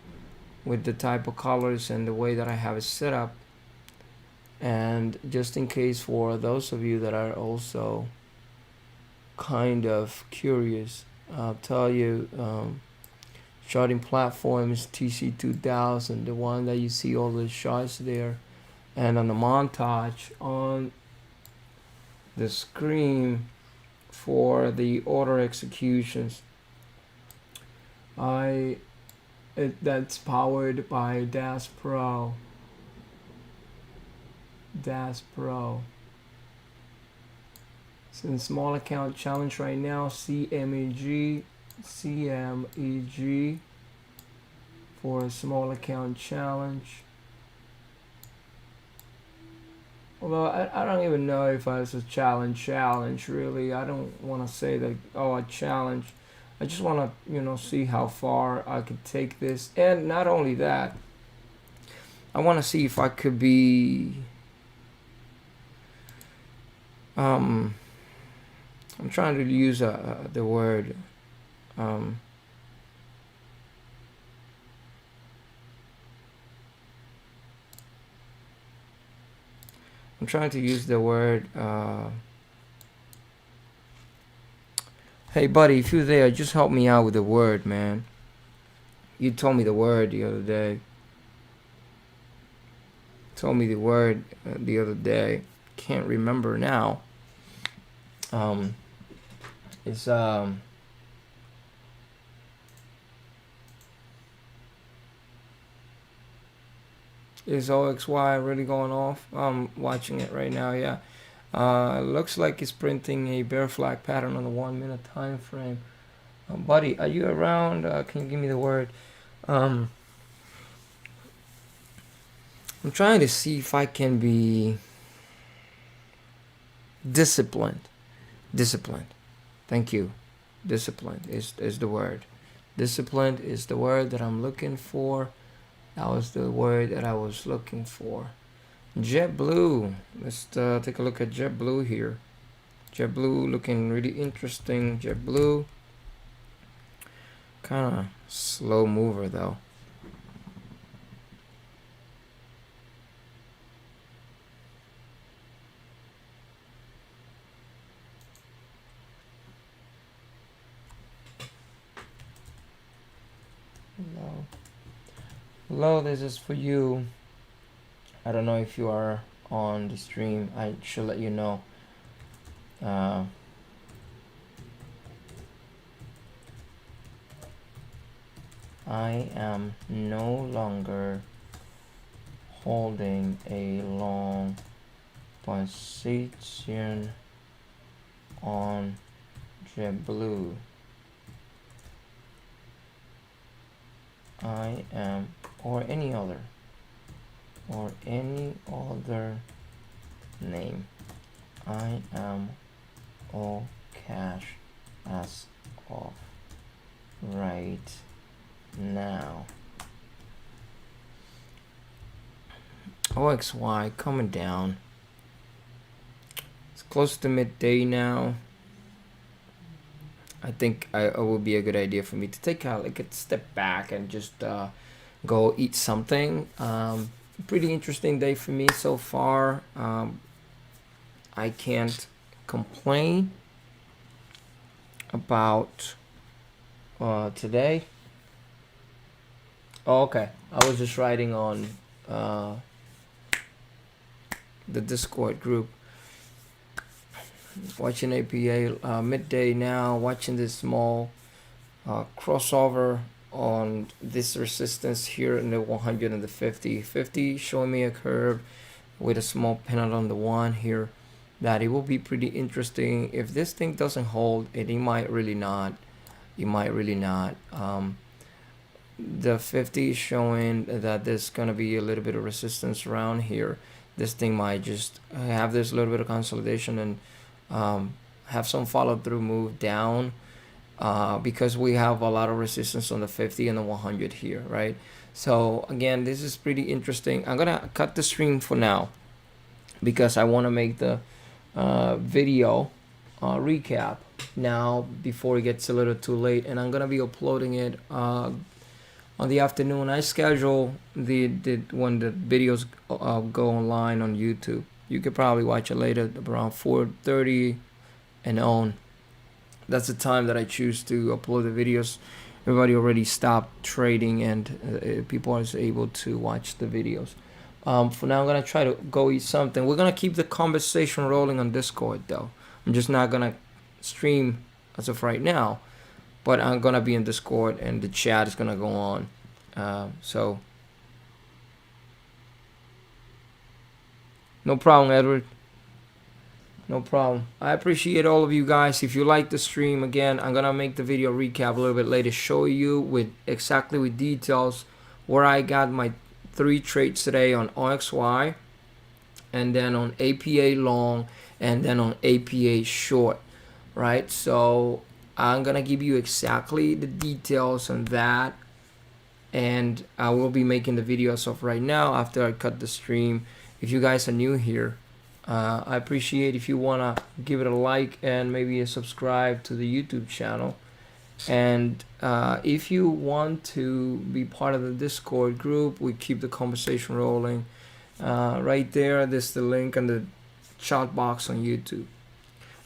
with the type of colors and the way that I have it set up. And just in case for those of you that are also kind of curious, I'll tell you, charting platform is TC2000, the one that you see all the charts there. And on the montage on the screen for the order executions, that's powered by DAS Pro. DAS Pro. It's in small account challenge right now. CMEG for a small account challenge. Although I don't even know if it's a challenge really. I don't want to say that, oh, a challenge. I just want to, see how far I could take this. And not only that, I want to see if I could be, I'm trying to use the word, I'm trying to use the word, hey buddy, if you're there, just help me out with the word, man. You told me the word the other day. Told me the word the other day. Can't remember now. It's is OXY really going off? I'm watching it right now, yeah. Looks like it's printing a bear flag pattern on the 1 minute time frame. Buddy, are you around? Can you give me the word? I'm trying to see if I can be disciplined. Disciplined. Thank you. Disciplined is the word. Disciplined is the word that I'm looking for. That was the word that I was looking for. JetBlue. Let's take a look at JetBlue here. JetBlue looking really interesting. JetBlue. Kind of slow mover though. Hello, this is for you. I don't know if you are on the stream. I should let you know. I am no longer holding a long position on JetBlue. I am, or any other name. I am all cash as of right now. OXY coming down. It's close to midday now. I think it would be a good idea for me to take like a step back and just go eat something. Pretty interesting day for me so far. I can't complain about today. Oh, okay. I was just writing on the Discord group. Watching APA midday now. Watching this small crossover on this resistance here in the 100 and the 50 showing me a curve with a small pennant on the one here, that it will be pretty interesting. If this thing doesn't hold, it might really not. The 50 is showing that there's gonna be a little bit of resistance around here. This thing might just have this little bit of consolidation and have some follow through move down, because we have a lot of resistance on the 50 and the 100 here, right? So again, this is pretty interesting. I'm gonna cut the stream for now because I want to make the video recap now before it gets a little too late, and I'm gonna be uploading it on the afternoon. I schedule the when the videos go online on YouTube. You could probably watch it later around 4:30 and on. That's the time that I choose to upload the videos. Everybody already stopped trading and people are able to watch the videos. For now, I'm gonna try to go eat something. We're gonna keep the conversation rolling on Discord though. I'm just not gonna stream as of right now, but I'm gonna be in Discord and the chat is gonna go on. So no problem, Edward. No problem. I appreciate all of you guys. If you like the stream, again, I'm gonna make the video recap a little bit later, show you with details where I got my 3 trades today on OXY, and then on APA long, and then on APA short, right? So I'm gonna give you exactly the details on that, and I will be making the video as of right now after I cut the stream. If you guys are new here, I appreciate if you wanna give it a like and maybe a subscribe to the YouTube channel. And if you want to be part of the Discord group, we keep the conversation rolling. Right there, there's the link in the chat box on YouTube.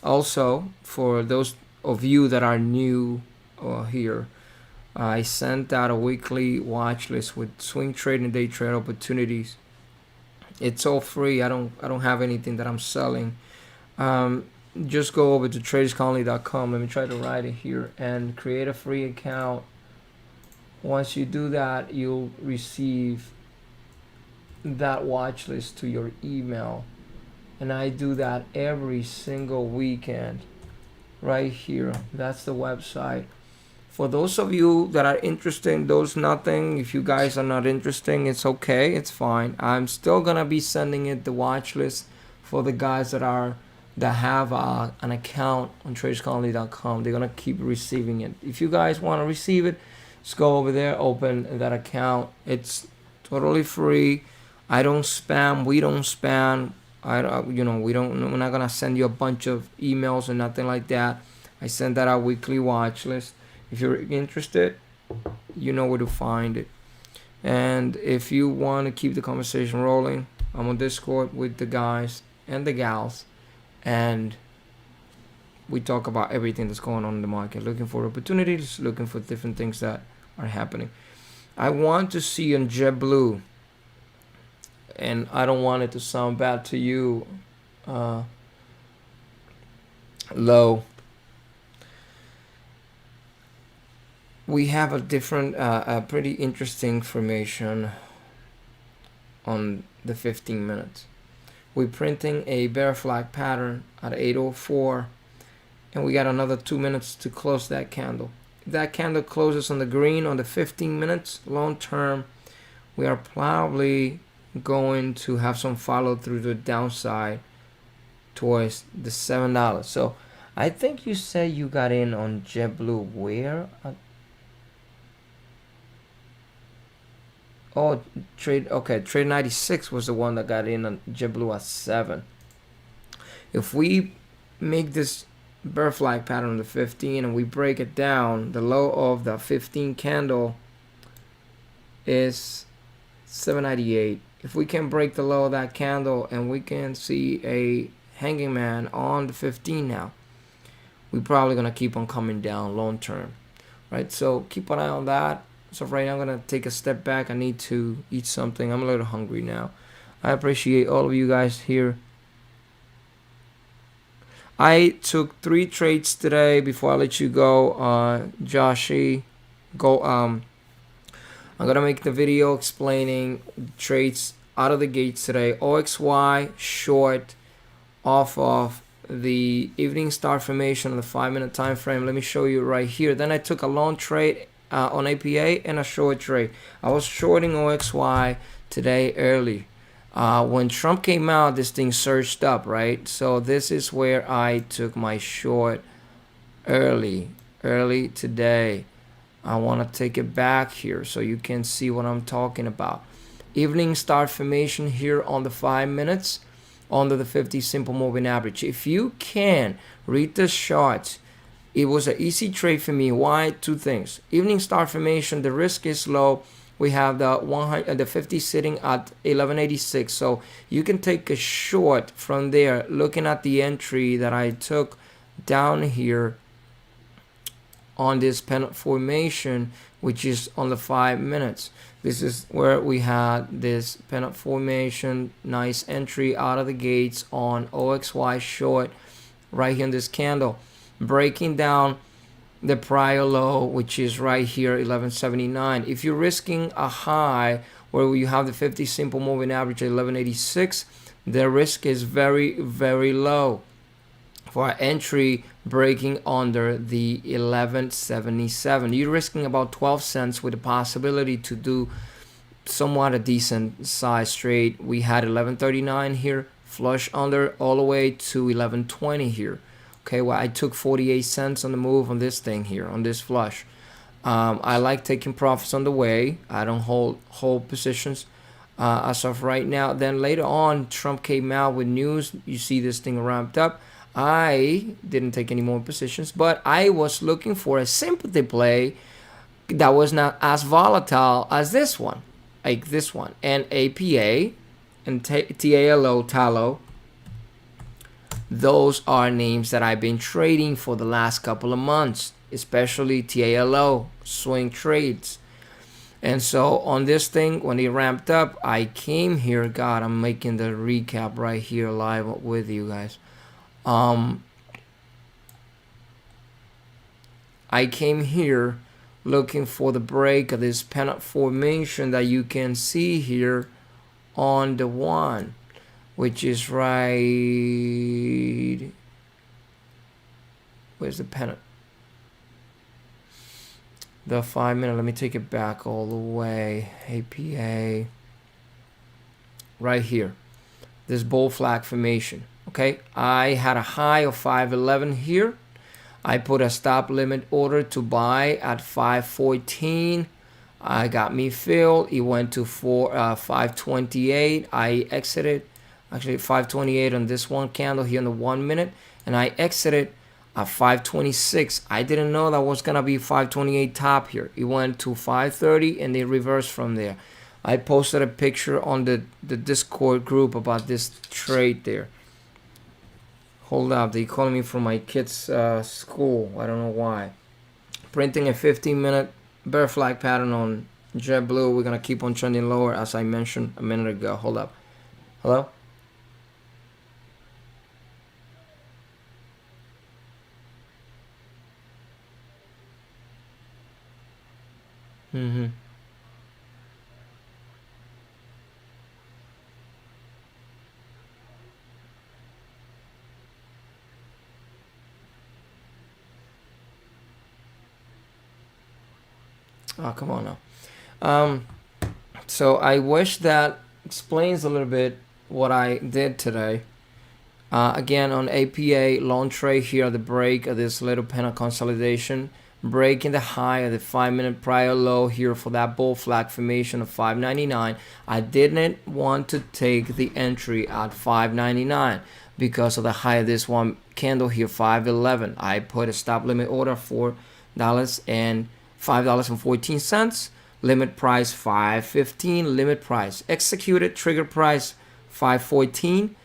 Also, for those of you that are new here, I sent out a weekly watch list with swing trade and day trade opportunities. It's all free. I don't have anything that I'm selling. Just go over to traderscolony.com. Let me try to write it here and create a free account. Once you do that, you'll receive that watch list to your email, and I do that every single weekend right here. That's the website. For those of you that are interested, those nothing, if you guys are not interested, it's okay, it's fine. I'm still gonna be sending it the watch list for the guys that have an account on traderscolony.com. They're gonna keep receiving it. If you guys want to receive it, just go over there, open that account. It's totally free. I don't spam. We don't spam. We're not gonna send you a bunch of emails or nothing like that. I send that out weekly watch list. If you're interested, you know where to find it. And if you want to keep the conversation rolling, I'm on Discord with the guys and the gals, and we talk about everything that's going on in the market, looking for opportunities, looking for different things that are happening. I want to see on JetBlue, and I don't want it to sound bad to you, low. We have a different, pretty interesting formation on the 15 minutes. We're printing a bear flag pattern at 8:04, and we got another 2 minutes to close that candle. If that candle closes on the green on the 15 minutes, long term, we are probably going to have some follow through the downside towards the $7. So I think you said you got in on JetBlue where? Oh, trade 96 was the one that got in on JetBlue at 7. If we make this bear flag pattern on the 15 and we break it down, the low of the 15 candle is 798. If we can break the low of that candle and we can see a hanging man on the 15 now, we're probably going to keep on coming down long term, right? So keep an eye on that. So right now I'm going to take a step back. I need to eat something. I'm a little hungry now. I appreciate all of you guys here. I took 3 trades today. Before I let you go, Joshy, I'm gonna make the video explaining trades out of the gates today. OXY short off of the evening star formation on the 5-minute time frame. Let me show you right here. Then I took a long trade on APA and a short trade. I was shorting OXY today early. When Trump came out, this thing surged up, right? So this is where I took my short early today. I want to take it back here so you can see what I'm talking about. Evening star formation here on the 5 minutes under the 50 simple moving average. If you can read the charts, it was an easy trade for me. Why? 2 things. Evening star formation, the risk is low. We have the 50 sitting at 1186, so you can take a short from there. Looking at the entry that I took down here on this pennant formation, which is on the 5 minutes. This is where we had this pennant formation, nice entry out of the gates on OXY short right here in this candle, breaking down the prior low, which is right here 1179. If you're risking a high where you have the 50 simple moving average at 1186, the risk is very, very low for an entry breaking under the 1177. You're risking about 12 cents with the possibility to do somewhat a decent size trade. We had 1139 here, flush under all the way to 1120 here. Okay, well, I took 48 cents on the move on this thing here, on this flush. I like taking profits on the way. I don't hold positions as of right now. Then later on, Trump came out with news. You see this thing ramped up. I didn't take any more positions, but I was looking for a sympathy play that was not as volatile as this one, like this one. And APA and TALO, those are names that I've been trading for the last couple of months, especially TALO, swing trades. And so on this thing, when it ramped up, I came here. God, I'm making the recap right here live with you guys. I came here looking for the break of this pennant formation that you can see here on the 1, which is right. Where's the pennant? The 5 minute. Let me take it back all the way. APA. Right here. This bull flag formation. Okay, I had a high of 511 here. I put a stop limit order to buy at 514. I got me filled. It went to 528. I exited, actually 528 on this one candle here in the 1 minute, and I exited at 526. I didn't know that was gonna be 528 top here. It went to 530 and they reversed from there. I posted a picture on the Discord group about this trade there. Hold up, they calling me from my kids' school. I don't know why. Printing a 15-minute bear flag pattern on JetBlue. We're gonna keep on trending lower, as I mentioned a minute ago. Hold up. Hello? Oh, come on now. So I wish that explains a little bit what I did today. Again, on APA, long trade here at the break of this little pennant consolidation. breaking the high of the 5-minute prior low here for that bull flag formation of 599. I didn't want to take the entry at 599 because of the high of this one candle here, 511. I put a stop limit order for $5.14. Limit price 515. Limit price executed. Trigger price 514,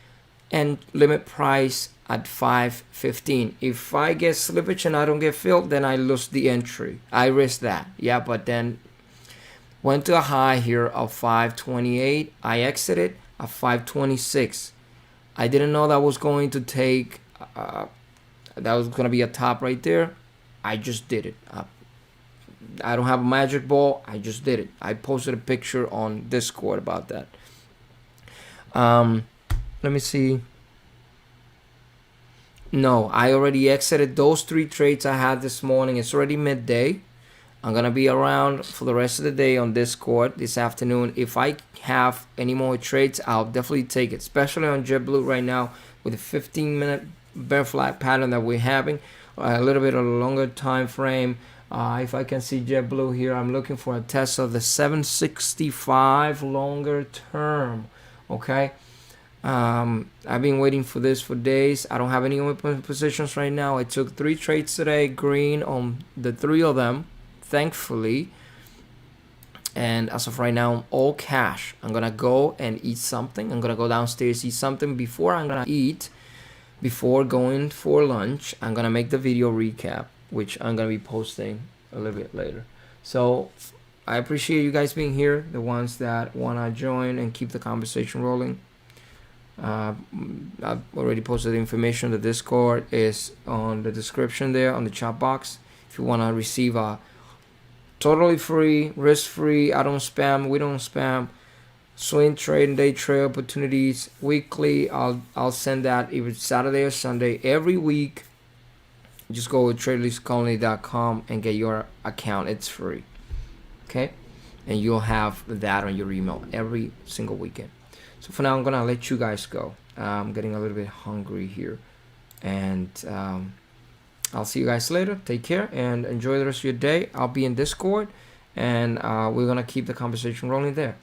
and limit price at 515. If I get slippage and I don't get filled, then I lose the entry. I risk that. Yeah, but then went to a high here of 528. I exited at 526. I didn't know that was going to take that was going to be a top right there. I just did it. I don't have a magic ball. I just did it. I posted a picture on Discord about that. Let me see. No, I already exited those 3 trades I had this morning. It's already midday. I'm going to be around for the rest of the day on Discord this afternoon. If I have any more trades, I'll definitely take it, especially on JetBlue right now with a 15-minute bear flag pattern that we're having, a little bit of a longer time frame. If I can see JetBlue here, I'm looking for a test of the 765 longer term. Okay. I've been waiting for this for days. I don't have any open positions right now. I took 3 trades today, green on the 3 of them, thankfully. And as of right now, I'm all cash. I'm gonna go and eat something. I'm gonna go downstairs, eat something before I'm gonna eat. Before going for lunch, I'm gonna make the video recap, which I'm gonna be posting a little bit later. So I appreciate you guys being here, the ones that wanna join and keep the conversation rolling. I've already posted the information. The Discord is on the description there on the chat box. If you want to receive a totally free, risk-free, I don't spam, we don't spam, swing trade and day trade opportunities weekly. I'll send that either Saturday or Sunday every week. Just go with traderlesscolony.com and get your account. It's free. Okay? And you'll have that on your email every single weekend. So for now, I'm going to let you guys go. I'm getting a little bit hungry here. And I'll see you guys later. Take care and enjoy the rest of your day. I'll be in Discord. And we're going to keep the conversation rolling there.